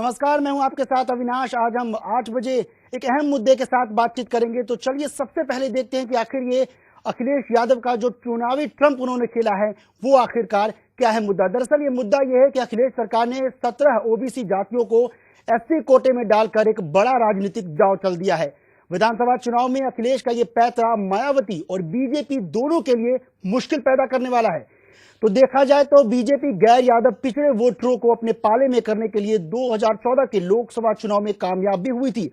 नमस्कार, मैं हूं आपके साथ अविनाश। आज हम 8 बजे एक अहम मुद्दे के साथ बातचीत करेंगे। तो चलिए सबसे पहले देखते हैं कि आखिर ये अखिलेश यादव का जो चुनावी ट्रंप उन्होंने खेला है वो आखिरकार क्या है मुद्दा। दरअसल ये मुद्दा ये है कि अखिलेश सरकार ने 17 ओबीसी जातियों को एससी कोटे में डालकर एक बड़ा राजनीतिक दांव चल दिया है। विधानसभा चुनाव में अखिलेश का ये पैंतरा मायावती और बीजेपी दोनों के लिए मुश्किल पैदा करने वाला है। तो देखा जाए तो बीजेपी गैर यादव पिछड़े वोटरों को अपने पाले में करने के लिए 2014 के लोकसभा चुनाव में कामयाब भी हुई थी,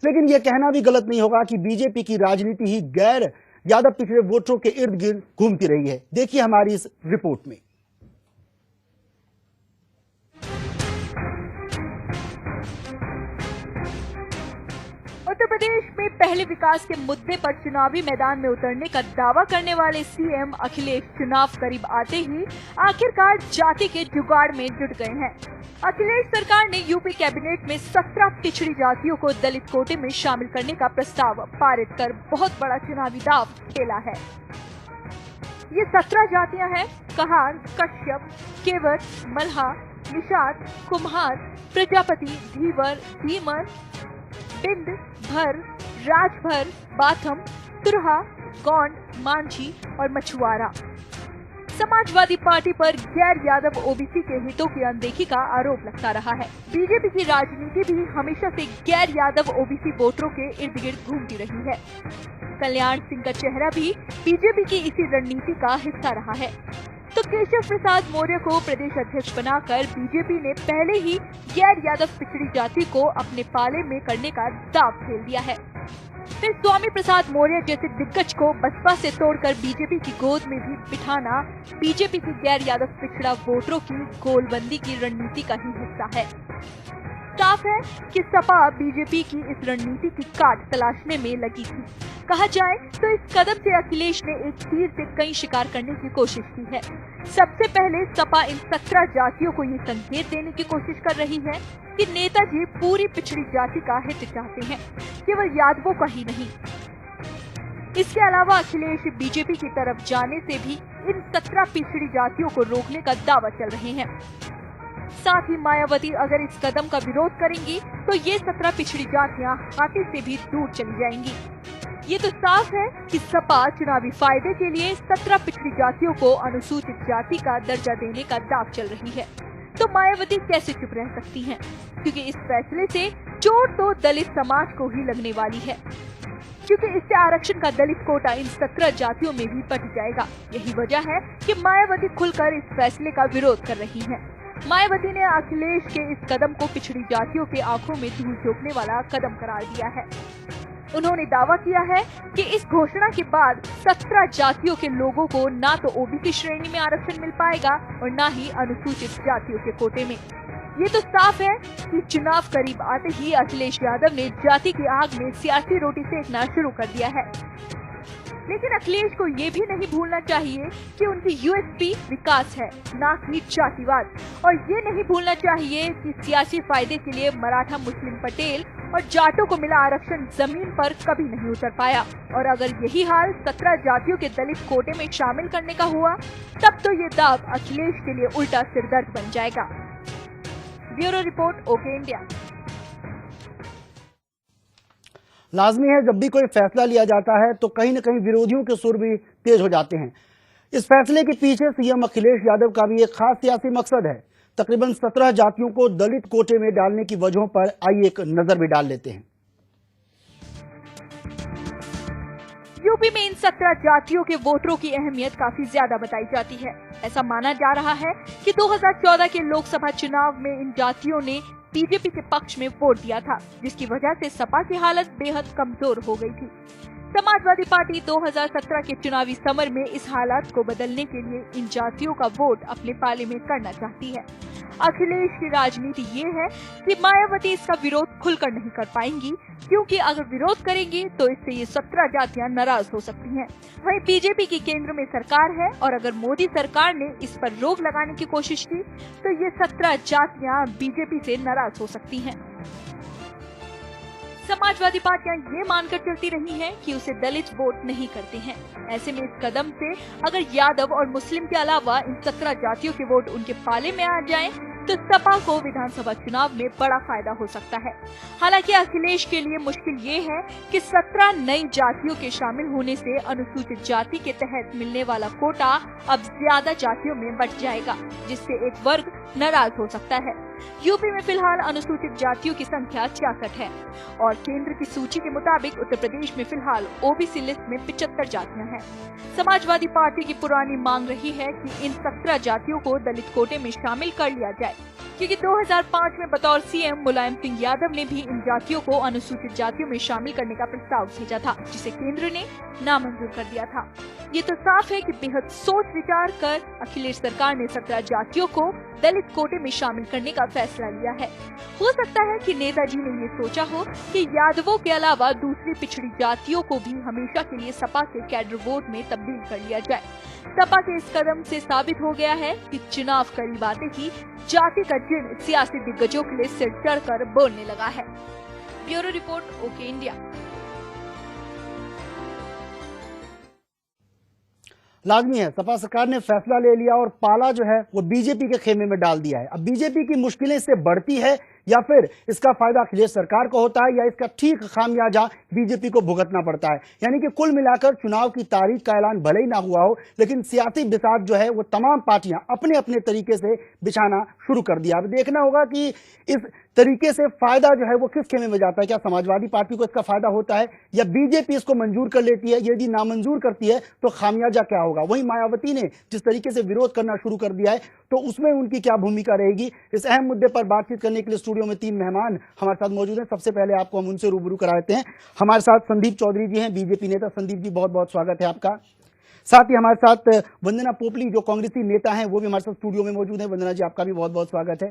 लेकिन यह कहना भी गलत नहीं होगा कि बीजेपी की राजनीति ही गैर यादव पिछड़े वोटरों के इर्द गिर्द घूमती रही है। देखिए हमारी इस रिपोर्ट में। उत्तर प्रदेश में पहले विकास के मुद्दे पर चुनावी मैदान में उतरने का दावा करने वाले सीएम अखिलेश चुनाव करीब आते ही आखिरकार जाति के जुगाड़ में जुट गए हैं। अखिलेश सरकार ने यूपी कैबिनेट में 17 पिछड़ी जातियों को दलित कोटे में शामिल करने का प्रस्ताव पारित कर बहुत बड़ा चुनावी दाव खेला है। ये 17 जातियां हैं कहार, कश्यप, केवट, मल्हा, निषाद, कुम्हार, प्रजापति, धीवर, धीमर, बिंद, भर, राजभर, बाथम, तुरहा, गौंड, मांझी और मछुआरा। समाजवादी पार्टी पर गैर यादव ओबीसी के हितों की अनदेखी का आरोप लगता रहा है। बीजेपी की राजनीति भी हमेशा से गैर यादव ओबीसी वोटरों के इर्द गिर्द घूमती रही है। कल्याण सिंह का चेहरा भी बीजेपी की इसी रणनीति का हिस्सा रहा है। तो केशव प्रसाद मौर्य को प्रदेश अध्यक्ष बनाकर बीजेपी ने पहले ही गैर यादव पिछड़ी जाति को अपने पाले में करने का दांव खेल दिया है। फिर स्वामी प्रसाद मौर्य जैसे दिग्गज को बसपा से तोड़कर बीजेपी की गोद में भी बिठाना बीजेपी की गैर यादव पिछड़ा वोटरों की गोलबंदी की रणनीति का ही हिस्सा है। साफ है कि सपा बीजेपी की इस रणनीति की काट तलाशने में लगी थी। कहा जाए तो इस कदम से अखिलेश ने एक तीर से कई शिकार करने की कोशिश की है। सबसे पहले सपा इन 17 जातियों को ये संकेत देने की कोशिश कर रही है कि नेताजी पूरी पिछड़ी जाति का हित चाहते हैं, केवल यादवों का ही नहीं। इसके अलावा अखिलेश बीजेपी की तरफ जाने से भी इन 17 पिछड़ी जातियों को रोकने का दावा चल रहे हैं। साथ ही मायावती अगर इस कदम का विरोध करेंगी तो ये 17 पिछड़ी जातियां हाथी से भी दूर चली जाएंगी। ये तो साफ है कि सपा चुनावी फायदे के लिए 17 पिछड़ी जातियों को अनुसूचित जाति का दर्जा देने का दांव चल रही है। तो मायावती कैसे चुप रह सकती हैं? क्योंकि इस फैसले से चोट तो दलित समाज को ही लगने वाली है, क्योंकि इससे आरक्षण का दलित कोटा इन 17 जातियों में भी बट जाएगा। यही वजह है कि मायावती खुलकर इस फैसले का विरोध कर रही हैं। मायावती ने अखिलेश के इस कदम को पिछड़ी जातियों के आंखों में धूल झोंकने वाला कदम करार दिया है। उन्होंने दावा किया है कि इस घोषणा के बाद 17 जातियों के लोगों को ना तो ओबीसी श्रेणी में आरक्षण मिल पाएगा और ना ही अनुसूचित जातियों के कोटे में। ये तो साफ है कि चुनाव करीब आते ही अखिलेश यादव ने जाति की आग में सियासी रोटी सेकना शुरू कर दिया है। लेकिन अखिलेश को ये भी नहीं भूलना चाहिए कि उनकी यूएसपी विकास है, ना कि जातिवाद। और ये नहीं भूलना चाहिए कि सियासी फायदे के लिए मराठा, मुस्लिम, पटेल और जाटों को मिला आरक्षण जमीन पर कभी नहीं उतर पाया। और अगर यही हाल 17 जातियों के दलित कोटे में शामिल करने का हुआ, तब तो ये दाव अखिलेश के लिए उल्टा सिरदर्द बन जाएगा। Bureau report, okay India. लाजमी है जब भी कोई फैसला लिया जाता है तो कहीं न कहीं विरोधियों के सुर भी तेज हो जाते हैं। इस फैसले के पीछे सीएम अखिलेश यादव का भी एक खास सियासी मकसद है। तकरीबन 17 जातियों को दलित कोटे में डालने की वजहों पर आइए एक नजर भी डाल लेते हैं। यूपी में इन 17 जातियों के वोटरों की अहमियत काफी ज्यादा बताई जाती है। ऐसा माना जा रहा है कि 2014 के लोकसभा चुनाव में इन जातियों ने बीजेपी के पक्ष में वोट दिया था, जिसकी वजह से सपा की हालत बेहद कमजोर हो गई थी। समाजवादी पार्टी 2017 के चुनावी समर में इस हालात को बदलने के लिए इन जातियों का वोट अपने पाले में करना चाहती है। अखिलेश की राजनीति ये है कि मायावती इसका विरोध खुलकर नहीं कर पाएंगी, क्योंकि अगर विरोध करेंगी तो इससे ये 17 जातियां नाराज हो सकती हैं। वहीं बीजेपी की केंद्र में सरकार है और अगर मोदी सरकार ने इस पर रोक लगाने की कोशिश की तो ये 17 जातियां बीजेपी से नाराज हो सकती हैं। समाजवादी पार्टियां ये मानकर चलती रही हैं कि उसे दलित वोट नहीं करते हैं। ऐसे में इस कदम से अगर यादव और मुस्लिम के अलावा इन 17 जातियों के वोट उनके पाले में आ जाएं, तो सपा को विधानसभा चुनाव में बड़ा फायदा हो सकता है। हालांकि अखिलेश के लिए मुश्किल ये है कि 17 नई जातियों के शामिल होने से अनुसूचित जाति के तहत मिलने वाला कोटा अब ज्यादा जातियों में बंट जाएगा, जिससे एक वर्ग नाराज हो सकता है। यूपी में फिलहाल अनुसूचित जातियों की संख्या 66 है और केंद्र की सूची के मुताबिक उत्तर प्रदेश में फिलहाल ओबीसी लिस्ट में 75 जातियां हैं। समाजवादी पार्टी की पुरानी मांग रही है कि इन 17 जातियों को दलित कोटे में शामिल कर लिया जाए, क्योंकि 2005 में बतौर सीएम मुलायम सिंह यादव ने भी इन जातियों को अनुसूचित जातियों में शामिल करने का प्रस्ताव भेजा था, जिसे केंद्र ने नामंजूर कर दिया था। ये तो साफ है कि बेहद सोच विचार कर अखिलेश सरकार ने 17 जातियों को दलित कोटे में शामिल करने का फैसला लिया है। हो सकता है कि नेताजी ने ये सोचा हो कि यादवों के अलावा दूसरी पिछड़ी जातियों को भी हमेशा के लिए सपा के कैडर वोट में तब्दील कर लिया जाए। सपा के इस कदम से साबित हो गया है कि चुनाव करीब आते ही जाति का जिन सियासी दिग्गजों के लिए सिर चढ़कर बोलने लगा है। Bureau report, okay India. लाजमी है, सपा सरकार ने फैसला ले लिया और पाला जो है वो बीजेपी के खेमे में डाल दिया है। अब बीजेपी की मुश्किलें इससे बढ़ती है या फिर इसका फायदा अखिलेश सरकार को होता है या इसका ठीक खामियाजा बीजेपी को भुगतना पड़ता है। यानी कि कुल मिलाकर चुनाव की तारीख का ऐलान भले ही ना हुआ हो, लेकिन सियासी बिसात जो है वो तमाम पार्टियां अपने अपने तरीके से बिछाना शुरू कर दिया। अब देखना होगा कि इस तरीके से फायदा जो है वो किस खेमे में जाता है। क्या समाजवादी पार्टी को इसका फायदा होता है या बीजेपी इसको मंजूर कर लेती है? यदि नामंजूर करती है तो खामियाजा क्या होगा? वहीं मायावती ने जिस तरीके से विरोध करना शुरू कर दिया है तो उसमें उनकी क्या भूमिका रहेगी? इस अहम मुद्दे पर बातचीत करने के लिए स्टूडियो में 3 मेहमान हमारे साथ मौजूद हैं। सबसे पहले आपको हम उनसे रूबरू कराते हैं। हमारे साथ संदीप चौधरी जी हैं, बीजेपी नेता। संदीप जी, बहुत बहुत स्वागत है आपका। साथ ही हमारे साथ वंदना पोपली जो कांग्रेसी नेता हैं वो भी हमारे साथ स्टूडियो में मौजूद है। वंदना जी, आपका भी बहुत बहुत स्वागत है।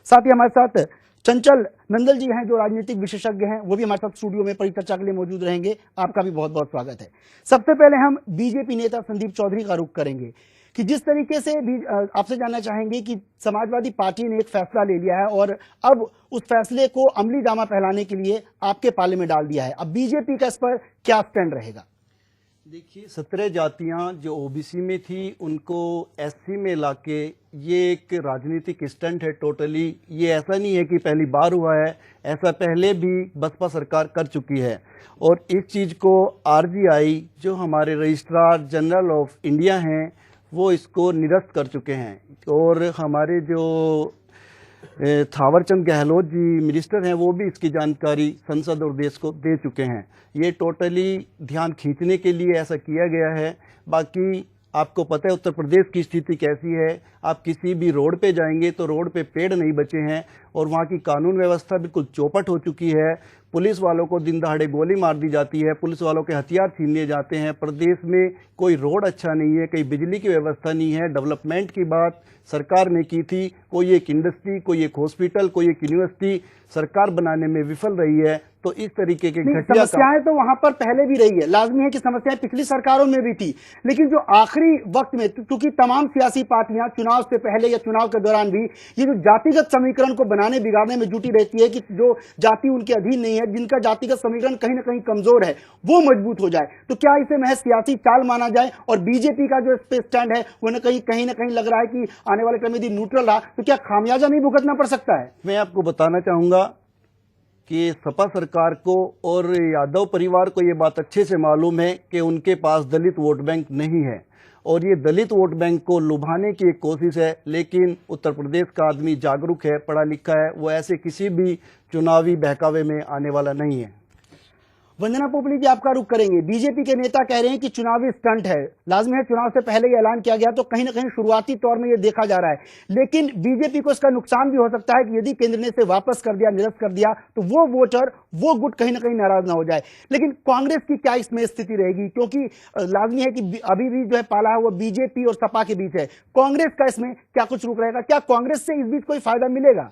साथ ही हमारे साथ चंचल नंदल जी हैं जो राजनीतिक विशेषज्ञ हैं, वो भी हमारे साथ स्टूडियो में परिचर्चा के लिए मौजूद रहेंगे। आपका भी बहुत बहुत स्वागत है। सबसे पहले हम बीजेपी नेता संदीप चौधरी का रुख करेंगे कि जिस तरीके से भी आपसे जानना चाहेंगे कि समाजवादी पार्टी ने एक फैसला ले लिया है और अब उस फैसले को अमली जामा पहनाने के लिए आपके पाले में डाल दिया है। अब बीजेपी का इस पर क्या स्टैंड रहेगा? देखिए, 17 जातियां जो ओबीसी में थी उनको एससी में लाके ये एक राजनीतिक स्टंट है टोटली। ये ऐसा नहीं है कि पहली बार हुआ है, ऐसा पहले भी बसपा सरकार कर चुकी है और इस चीज़ को आरजीआई जो हमारे रजिस्ट्रार जनरल ऑफ इंडिया हैं वो इसको निरस्त कर चुके हैं और हमारे जो थावरचंद गहलोत जी मिनिस्टर हैं वो भी इसकी जानकारी संसद और देश को दे चुके हैं। ये टोटली ध्यान खींचने के लिए ऐसा किया गया है। बाकी आपको पता है उत्तर प्रदेश की स्थिति कैसी है। आप किसी भी रोड पे जाएंगे तो रोड पे पेड़ नहीं बचे हैं और वहाँ की कानून व्यवस्था बिल्कुल चौपट हो चुकी है। पुलिस वालों को दिन दहाड़े गोली मार दी जाती है, पुलिस वालों के हथियार छीन लिए जाते हैं। प्रदेश में कोई रोड अच्छा नहीं है, कहीं बिजली की व्यवस्था नहीं है। डेवलपमेंट की बात सरकार ने की थी, कोई एक इंडस्ट्री, कोई एक हॉस्पिटल, कोई एक यूनिवर्सिटी सरकार बनाने में विफल रही है। तो इस तरीके के घटिया समस्याएं तो वहां पर पहले भी रही है, लाजमी है कि समस्याएं पिछली सरकारों में भी थी, लेकिन जो आखिरी वक्त में क्योंकि तमाम सियासी पार्टियां चुनाव से पहले या चुनाव के दौरान भी ये जो जातिगत समीकरण को बनाने बिगाड़ने में जुटी रहती है कि जो जाति उनके अधीन नहीं है, जिनका जातिगत समीकरण कहीं ना कहीं कमजोर है, वो मजबूत हो जाए। तो क्या इसे महज सियासी चाल माना जाए? और बीजेपी का जो स्टैंड है वो कहीं ना कहीं लग रहा है कि आने वाले टाइम में यदि न्यूट्रल रहा तो क्या खामियाजा नहीं भुगतना पड़ सकता है? मैं आपको बताना चाहूंगा कि सपा सरकार को और यादव परिवार को ये बात अच्छे से मालूम है कि उनके पास दलित वोट बैंक नहीं है और ये दलित वोट बैंक को लुभाने की एक कोशिश है। लेकिन उत्तर प्रदेश का आदमी जागरूक है, पढ़ा लिखा है, वो ऐसे किसी भी चुनावी बहकावे में आने वाला नहीं है। वंदना पोपली जी, आपका रुख करेंगे। बीजेपी के नेता कह रहे हैं कि चुनावी स्टंट है, लाजमी है चुनाव से पहले ये ऐलान किया गया तो कहीं ना कहीं शुरुआती तौर में ये देखा जा रहा है, लेकिन बीजेपी को इसका नुकसान भी हो सकता है कि यदि केंद्र ने इसे वापस कर दिया, निरस्त कर दिया, तो वो वोटर, वो गुट कहीं ना कहीं नाराज ना हो जाए। लेकिन कांग्रेस की क्या इसमें स्थिति रहेगी? क्योंकि लाजमी है कि अभी भी जो है पाला हुआ बीजेपी और सपा के बीच है, कांग्रेस का इसमें क्या कुछ रुख रहेगा? क्या कांग्रेस से इस बीच कोई फायदा मिलेगा?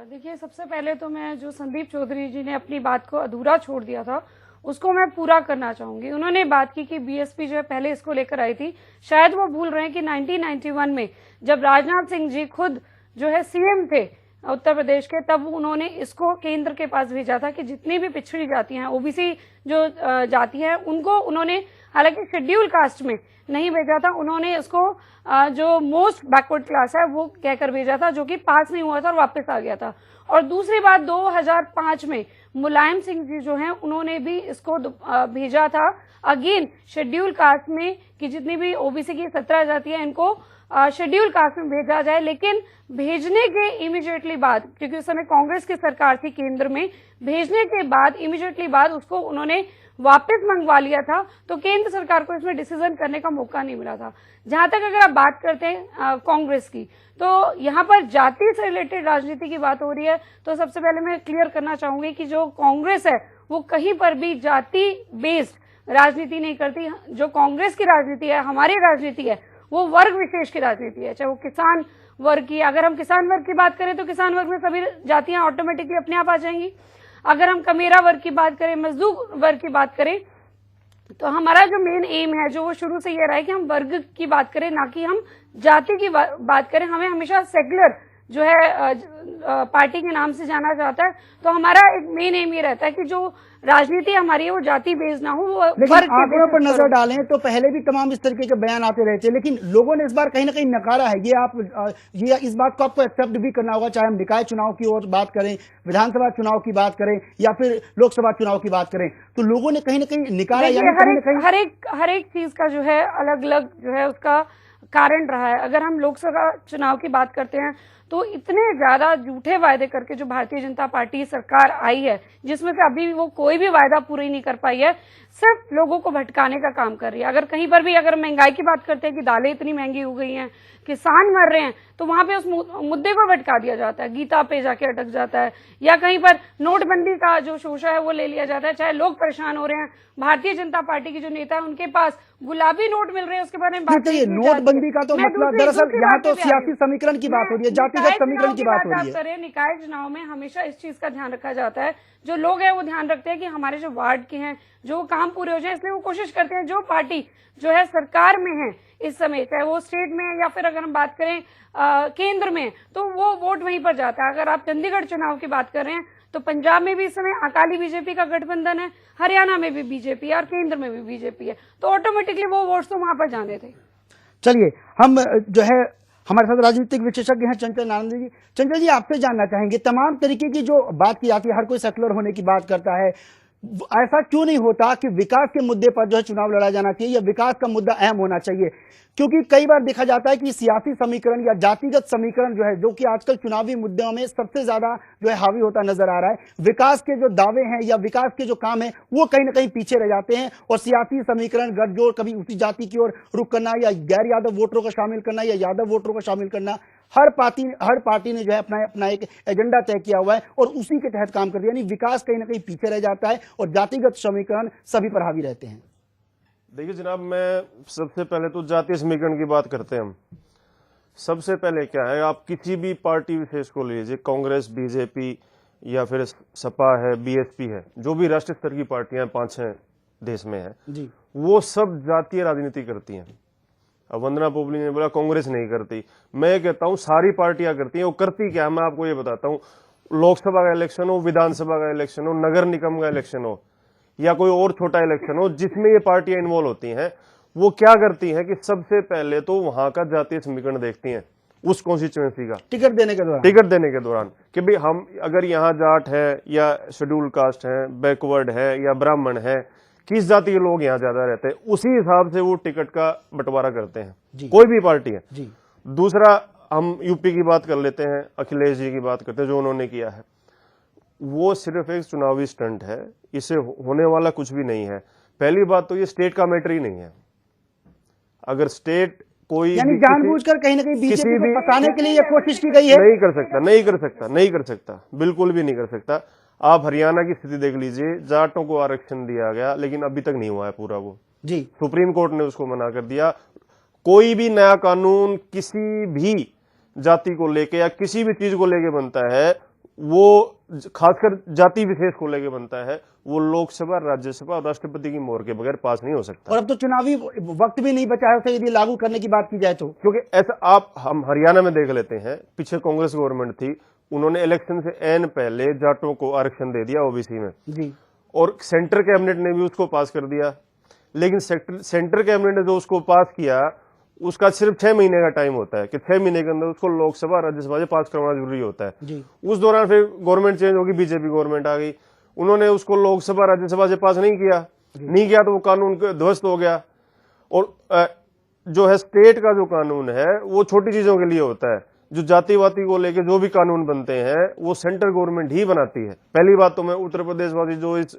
देखिए, सबसे पहले तो मैं जो संदीप चौधरी जी ने अपनी बात को अधूरा छोड़ दिया था उसको मैं पूरा करना चाहूंगी। उन्होंने बात की कि बीएसपी जो है पहले इसको लेकर आई थी। शायद वो भूल रहे हैं कि 1991 में जब राजनाथ सिंह जी खुद जो है सीएम थे उत्तर प्रदेश के, तब उन्होंने इसको केंद्र के पास भेजा था कि जितनी भी पिछड़ी जाति हैं, ओबीसी जो जाति हैं, उनको उन्होंने हालांकि शेड्यूल कास्ट में नहीं भेजा था, उन्होंने इसको जो मोस्ट बैकवर्ड क्लास है वो कहकर भेजा था, जो कि पास नहीं हुआ था और वापस आ गया था। और दूसरी बात 2005 में मुलायम सिंह जी जो हैं उन्होंने भी इसको भेजा था अगेन शेड्यूल कास्ट में कि जितनी भी ओबीसी की 17 जाति है इनको शेड्यूल कास्ट में भेजा जाए। लेकिन भेजने के इमीडिएटली बाद, क्योंकि उस समय कांग्रेस की सरकार थी केंद्र में, भेजने के बाद इमीडिएटली बाद उसको उन्होंने वापस मंगवा लिया था, तो केंद्र सरकार को इसमें डिसीजन करने का मौका नहीं मिला था। जहां तक अगर आप बात करते हैं कांग्रेस की, तो यहाँ पर जाति से रिलेटेड राजनीति की बात हो रही है, तो सबसे पहले मैं क्लियर करना चाहूंगी कि जो कांग्रेस है वो कहीं पर भी जाति बेस्ड राजनीति नहीं करती। जो कांग्रेस की राजनीति है, हमारी राजनीति है, वो वर्ग विशेष की राजनीति है। चाहे वो किसान वर्ग की, अगर हम किसान वर्ग की बात करें तो किसान वर्ग में सभी जातियां ऑटोमेटिकली अपने आप आ जाएंगी। अगर हम कमेरा वर्ग की बात करें, मजदूर वर्ग की बात करें, तो हमारा जो मेन एम है जो वो शुरू से ये रहा है कि हम वर्ग की बात करें, ना कि हम जाति की बात करें। हमें हमेशा सेक्युलर जो है पार्टी के नाम से जाना जाता है, तो हमारा एक मेन एम ये रहता है कि जो राजनीति हमारी है वो जाति बेस्ड ना हो, वो लेकिन वर्ग के आंकड़ों पर बेसिस नजर डालें तो पहले भी तमाम इस तरीके के बयान आते रहते हैं, लेकिन लोगों ने इस बार कहीं ना कहीं नकारा है। ये इस बात को आपको एक्सेप्ट भी करना होगा, चाहे हम निकाय चुनाव की ओर बात करें, विधानसभा चुनाव की बात करें या फिर लोकसभा चुनाव की बात करें, तो लोगों ने कहीं ना कहीं निकारा। देखिए, हर एक चीज का जो है अलग अलग जो है उसका कारण रहा है। अगर हम लोकसभा चुनाव की बात करते हैं तो इतने ज्यादा झूठे वायदे करके जो भारतीय जनता पार्टी सरकार आई है, जिसमें से अभी वो कोई भी वायदा पूरी नहीं कर पाई है, सिर्फ लोगों को भटकाने का काम कर रही है। अगर कहीं पर भी अगर महंगाई की बात करते हैं कि दालें इतनी महंगी हो गई हैं, किसान मर रहे हैं, तो वहां पे उस मुद्दे को भटका दिया जाता है, गीता पे जाके अटक जाता है, या कहीं पर नोटबंदी का जो शोषा है वो ले लिया जाता है। चाहे लोग परेशान हो रहे हैं, भारतीय जनता पार्टी के जो नेता है उनके पास गुलाबी नोट मिल रहे हैं, उसके बारे में बात नहीं। नोटबंदी का तो मतलब दरअसल यहाँ तो सियासी समीकरण की बात हो रही है, जातिगत समीकरण की बात हो रही है। निकाय चुनाव में हमेशा इस चीज का ध्यान रखा जाता है, जो लोग हैं वो ध्यान रखते हैं कि हमारे जो वार्ड के हैं जो काम पूरे हो जाए, इसलिए वो कोशिश करते हैं जो पार्टी जो है सरकार में है इस समय, चाहे वो स्टेट में है या फिर अगर हम बात करें केंद्र में, तो वो वोट वहीं पर जाता है। अगर आप चंडीगढ़ चुनाव की बात कर रहे हैं तो पंजाब में भी इस समय अकाली बीजेपी का गठबंधन है, हरियाणा में भी बीजेपी है और केंद्र में भी बीजेपी है, तो ऑटोमेटिकली वो वोट्स तो वहां पर जाने थे। चलिए, हम जो है हमारे साथ राजनीतिक विशेषज्ञ हैं चंचल नानंद जी। चंचल जी, आपसे जानना चाहेंगे, तमाम तरीके की जो बात की जाती है, हर कोई सेकुलर होने की बात करता है, ऐसा क्यों नहीं होता कि विकास के मुद्दे पर जो है चुनाव लड़ा जाना चाहिए या विकास का मुद्दा अहम होना चाहिए? क्योंकि कई बार देखा जाता है कि सियासी समीकरण या जातिगत समीकरण जो है, जो कि आजकल चुनावी मुद्दों में सबसे ज्यादा जो है हावी होता नजर आ रहा है, विकास के जो दावे हैं या विकास के जो काम है वो कहीं ना कहीं पीछे रह जाते हैं, और सियासी समीकरण गठजोड़, कभी उसी जाति की ओर रुख करना या गैर यादव वोटरों को शामिल करना या यादव वोटरों को शामिल करना, हर पार्टी ने जो है अपना एक एजेंडा तय किया हुआ है और उसी के तहत काम कर दिया, यानी विकास कहीं ना कहीं पीछे रह जाता है और जातिगत समीकरण सभी पर हावी रहते हैं। देखिए जनाब, मैं सबसे पहले तो जातीय समीकरण की बात करते हैं हम। सबसे पहले क्या है, आप किसी भी पार्टी विशेष को लीजिए, कांग्रेस, बीजेपी या फिर सपा है, बीएसपी है, जो भी राष्ट्रीय स्तर की पार्टियां 5-6 देश में है जी, वो सब जातीय राजनीति करती हैं। अब वंदना पोबली ने बोला कांग्रेस नहीं करती, मैं कहता हूं सारी पार्टियां करती हैं। वो करती क्या है मैं आपको ये बताता हूं। लोकसभा का इलेक्शन हो, विधानसभा का इलेक्शन हो, नगर निगम का इलेक्शन हो या कोई और छोटा इलेक्शन हो जिसमें ये पार्टियां इन्वॉल्व होती हैं, वो क्या करती हैं कि सबसे पहले तो वहां का जातीय समीकरण देखती हैं उस कॉन्स्टिट्यूएंसी का, टिकट देने के दौरान कि भाई हम अगर यहाँ जाट है या शेड्यूल कास्ट है, बैकवर्ड है या ब्राह्मण है, किस जाति के लोग यहाँ ज्यादा रहते हैं, उसी हिसाब से वो टिकट का बंटवारा करते हैं, कोई भी पार्टी है जी। दूसरा, हम यूपी की बात कर लेते हैं, अखिलेश जी की बात करते हैं, जो उन्होंने किया है वो सिर्फ एक चुनावी स्टंट है, इसे होने वाला कुछ भी नहीं है। पहली बात तो ये स्टेट का मैटर ही नहीं है। अगर स्टेट कोई जानबूझकर कहीं ना कहीं बीजेपी को फंसाने के लिए ये कोशिश की गई है, नहीं कर सकता, बिल्कुल भी नहीं कर सकता। आप हरियाणा की स्थिति देख लीजिए, जाटों को आरक्षण दिया गया लेकिन अभी तक नहीं हुआ है पूरा वो जी, सुप्रीम कोर्ट ने उसको मना कर दिया। कोई भी नया कानून किसी भी जाति को लेके या किसी भी चीज को लेके बनता है, वो खासकर जाति विशेष को लेके बनता है, वो लोकसभा, राज्यसभा और राष्ट्रपति की मोहर के बगैर पास नहीं हो सकता। और अब तो चुनावी वक्त भी नहीं बचा है उसे यदि लागू करने की बात की जाए तो, क्योंकि ऐसा हम हरियाणा में देख लेते हैं, पीछे कांग्रेस गवर्नमेंट थी, उन्होंने इलेक्शन से एन पहले जाटों को आरक्षण दे दिया ओबीसी में जी, और सेंट्रल कैबिनेट ने भी उसको पास कर दिया। लेकिन सेंटर कैबिनेट ने जो उसको पास किया उसका सिर्फ 6 महीने का टाइम होता है कि 6 महीने के अंदर उसको लोकसभा राज्यसभा से पास करवाना जरूरी होता है जी। उस दौरान फिर गवर्नमेंट चेंज होगी, बीजेपी गवर्नमेंट आ गई, उन्होंने उसको लोकसभा राज्यसभा से पास नहीं किया तो वो कानून ध्वस्त हो गया। और जो है स्टेट का जो कानून है वो छोटी चीजों के लिए होता है, जो जातिवादी को लेके जो भी कानून बनते हैं वो सेंट्रल गवर्नमेंट ही बनाती है। पहली बात तो मैं उत्तर प्रदेश वासी जो इस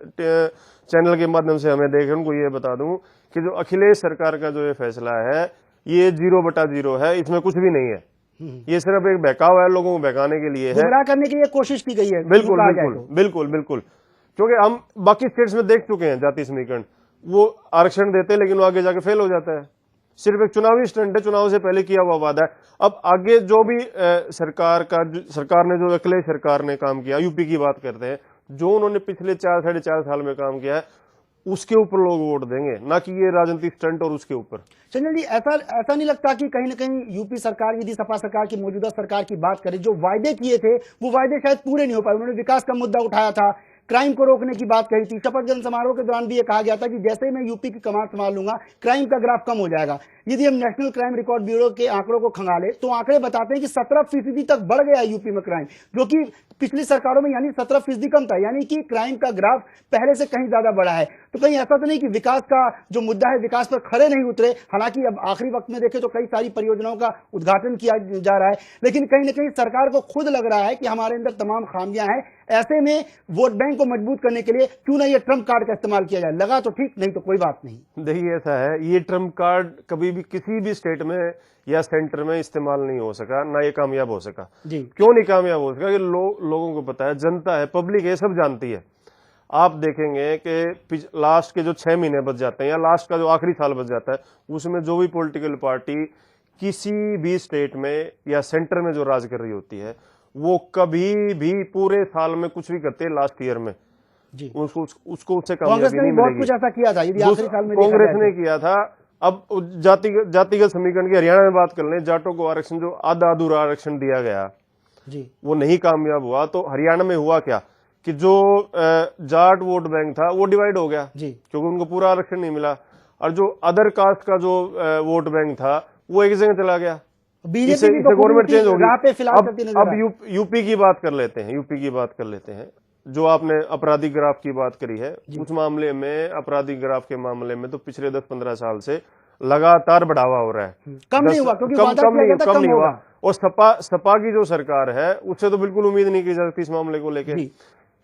चैनल के माध्यम से हमें देख रहे हैं उनको ये बता दूं कि जो अखिलेश सरकार का जो ये फैसला है ये 0/0 है, इसमें कुछ भी नहीं है, ये सिर्फ एक बहकाव है, लोगों को बहकाने के लिए है, गुमराह करने की ये कोशिश की गई है। बिल्कुल कहा जाए बिल्कुल तो। बिल्कुल बिल्कुल, क्योंकि हम बाकी स्टेट्स में देख चुके हैं जाति समीकरण, वो आरक्षण देते हैं लेकिन वो आगे जाके फेल हो जाता है, सिर्फ एक चुनावी स्टंट है, चुनाव से पहले किया हुआ वादा है। अब आगे जो भी सरकार ने जो अखिलेश सरकार ने काम किया, यूपी की बात करते हैं, जो उन्होंने पिछले 4-4.5 साल में काम किया है उसके ऊपर लोग वोट देंगे, ना कि ये राजनीतिक स्टंट और उसके ऊपर। संजय जी, ऐसा नहीं लगता कि कहीं ना कहीं यूपी सरकार, यदि सपा सरकार की मौजूदा सरकार की बात करें, जो वायदे किए थे वो वायदे शायद पूरे नहीं हो पाए। उन्होंने विकास का मुद्दा उठाया था, क्राइम को रोकने की बात कही थी, शपथ ग्रहण समारोह के दौरान भी ये कहा गया था कि जैसे ही मैं यूपी की कमान संभाल लूंगा क्राइम का ग्राफ कम हो जाएगा। यदि हम नेशनल क्राइम रिकॉर्ड ब्यूरो के आंकड़ों को खंगाले तो आंकड़े बताते हैं कि 17% तक बढ़ गया है यूपी में क्राइम, जो कि पिछली सरकारों में यानी 17% कम था, यानी कि क्राइम का ग्राफ पहले से कहीं ज्यादा बढ़ा है। तो कहीं ऐसा तो नहीं कि विकास का जो मुद्दा है विकास पर खड़े नहीं उतरे। हालांकि अब आखिरी वक्त में देखें तो कई सारी परियोजनाओं का उद्घाटन किया जा रहा है, लेकिन कहीं ना कहीं सरकार को खुद लग रहा है कि हमारे अंदर तमाम खामियां हैं। ऐसे में वोट बैंक को मजबूत करने के लिए क्यों ना ये ट्रम्प कार्ड का इस्तेमाल किया जाए। लगा तो ठीक, नहीं तो कोई बात नहीं। देखिए ऐसा है, ये ट्रम्प कार्ड कभी भी किसी भी स्टेट में या सेंटर में इस्तेमाल नहीं हो सका, ना ये कामयाब हो सका जी। क्यों नहीं कामयाब हो सका कि लोगों को पता है, जनता है, पब्लिक है, सब जानती है। आप देखेंगे कि लास्ट के जो 6 महीने बच जाते हैं या लास्ट का जो आखिरी साल बच जाता है उसमें जो भी पॉलिटिकल पार्टी किसी भी स्टेट में या सेंटर में जो राज कर रही होती है वो कभी भी पूरे साल में कुछ भी करते हैं लास्ट ईयर में जी। उसको उससे कांग्रेस कामयाबी ने नहीं बहुत मिलेगी। कुछ ऐसा किया था, यदि आखिरी साल में कांग्रेस ने किया था। अब जातिगत समीकरण की हरियाणा में बात कर लें, जाटों को आरक्षण जो आधा अधूरा आरक्षण दिया गया जी, वो नहीं कामयाब हुआ, तो हरियाणा में हुआ क्या कि जो जाट वोट बैंक था वो डिवाइड हो गया जी, क्योंकि उनको पूरा आरक्षण नहीं मिला, और जो अदर कास्ट का जो वोट बैंक था वो एक जगह चला गया। बीजेपी भी तो गवर्नमेंट चेंज होगी। अब होगी। यूपी की बात कर लेते हैं, जो आपने आपराधिक ग्राफ की बात करी है, उस मामले में आपराधिक ग्राफ के मामले में तो पिछले 10-15 साल से लगातार बढ़ावा हो रहा है, कम नहीं हुआ, क्योंकि वादा कम किया गया था, नहीं हुआ। और सपा की जो सरकार है उससे तो बिल्कुल उम्मीद नहीं की जा सकती इस मामले को लेकर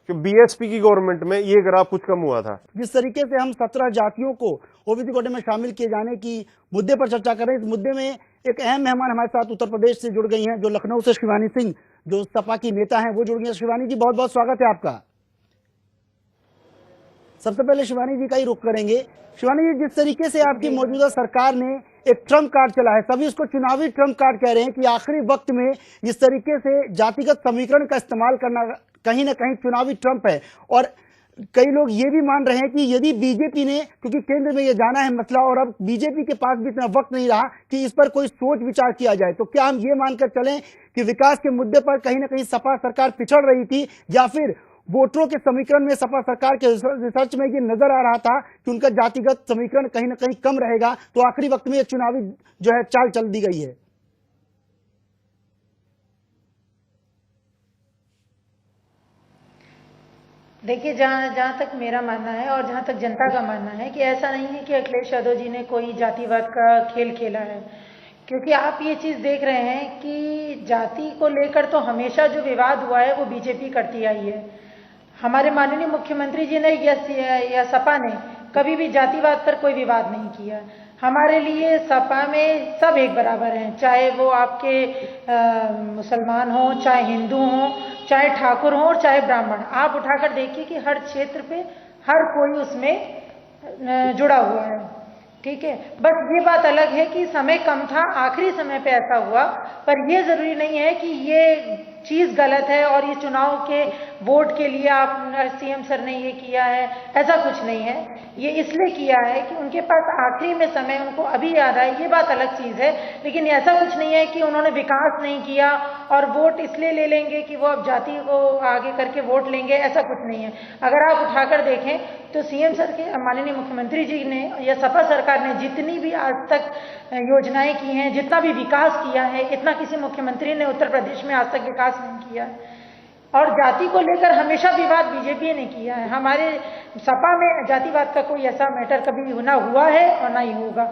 कि बीएसपी की गवर्नमेंट में ये ग्राफ कुछ कम हुआ था। जिस तरीके से हम 17 जातियों को ओबीसी कोटे में शामिल किए जाने की मुद्दे पर चर्चा कर रहे हैं, इस मुद्दे में एक अहम मेहमान हमारे साथ उत्तर प्रदेश से जुड़ गई हैं, जो लखनऊ से शिवानी सिंह, जो सपा की नेता हैं, वो जुड़ गई हैं। शिवानी जी, बहुत बहुत स्वागत है आपका। सबसे पहले शिवानी जी का ही रुख करेंगे। शिवानी जी, जिस तरीके से आपकी मौजूदा सरकार ने एक ट्रम्प कार्ड चला है, सभी इसको चुनावी ट्रम्प कार्ड कह रहे हैं कि आखिरी वक्त में जिस तरीके से जातिगत समीकरण का इस्तेमाल करना कहीं ना कहीं चुनावी ट्रम्प है। और कई लोग ये भी मान रहे हैं कि यदि बीजेपी ने, क्योंकि केंद्र में ये जाना है मसला और अब बीजेपी के पास भी इतना वक्त नहीं रहा कि इस पर कोई सोच विचार किया जाए, तो क्या हम ये मानकर चलें कि विकास के मुद्दे पर कहीं ना कहीं सपा सरकार पिछड़ रही थी, या फिर वोटरों के समीकरण में सपा सरकार के रिसर्च में ये नजर आ रहा था कि उनका जातिगत समीकरण कहीं ना कहीं कम रहेगा, तो आखिरी वक्त में ये चुनावी जो है चाल चल दी गई है? देखिए, जहाँ तक मेरा मानना है और जहाँ तक जनता का मानना है कि ऐसा नहीं है कि अखिलेश यादव जी ने कोई जातिवाद का खेल खेला है, क्योंकि आप ये चीज़ देख रहे हैं कि जाति को लेकर तो हमेशा जो विवाद हुआ है वो बीजेपी करती आई है। हमारे माननीय मुख्यमंत्री जी ने या सपा ने कभी भी जातिवाद पर कोई विवाद नहीं किया। हमारे लिए सपा में सब एक बराबर हैं, चाहे वो आपके मुसलमान हों, चाहे हिंदू हों, चाहे ठाकुर हों और चाहे ब्राह्मण। आप उठाकर देखिए कि हर क्षेत्र पे हर कोई उसमें जुड़ा हुआ है, ठीक है। बस ये बात अलग है कि समय कम था, आखिरी समय पे ऐसा हुआ, पर ये जरूरी नहीं है कि ये चीज गलत है और इस चुनाव के वोट के लिए आप सीएम सर ने ये किया है, ऐसा कुछ नहीं है। ये इसलिए किया है कि उनके पास आखिरी में समय उनको अभी याद आए, ये बात अलग चीज है, लेकिन ऐसा कुछ नहीं है कि उन्होंने विकास नहीं किया और वोट इसलिए ले लेंगे कि वो अब जाति को आगे करके वोट लेंगे, ऐसा कुछ नहीं है। अगर आप उठाकर देखें तो सीएम सर के माननीय मुख्यमंत्री जी ने या सपा सरकार ने जितनी भी आज तक योजनाएं की हैं, जितना भी विकास किया है, इतना किसी मुख्यमंत्री ने उत्तर प्रदेश में आज तक विकास नहीं किया है। और जाति को लेकर हमेशा विवाद बीजेपी ने किया है। हमारे सपा में जातिवाद का कोई ऐसा मैटर कभी ना हुआ है और ना ही होगा।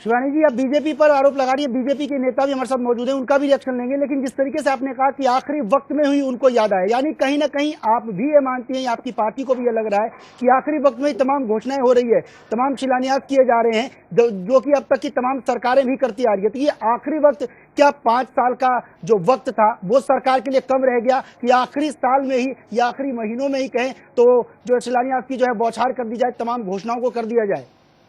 शिवानी जी, अब बीजेपी पर आरोप लगा रही है, बीजेपी के नेता भी हमारे साथ मौजूद हैं, उनका भी रिएक्शन लेंगे, लेकिन जिस तरीके से आपने कहा कि आखिरी वक्त में हुई उनको याद आया, यानी कहीं ना कहीं आप भी ये मानती हैं, आपकी पार्टी को भी ये लग रहा है कि आखिरी वक्त में तमाम घोषणाएं हो रही है, तमाम शिलान्यास किए जा रहे हैं, जो कि अब तक की तमाम सरकारें भी करती आ रही है। तो ये आखिरी वक्त क्या 5 साल का जो वक्त था वो सरकार के लिए कम रह गया कि आखिरी साल में ही या आखिरी महीनों में ही कहें तो जो शिलान्यास की जो है बौछार कर दी जाए, तमाम घोषणाओं को कर दिया जाए?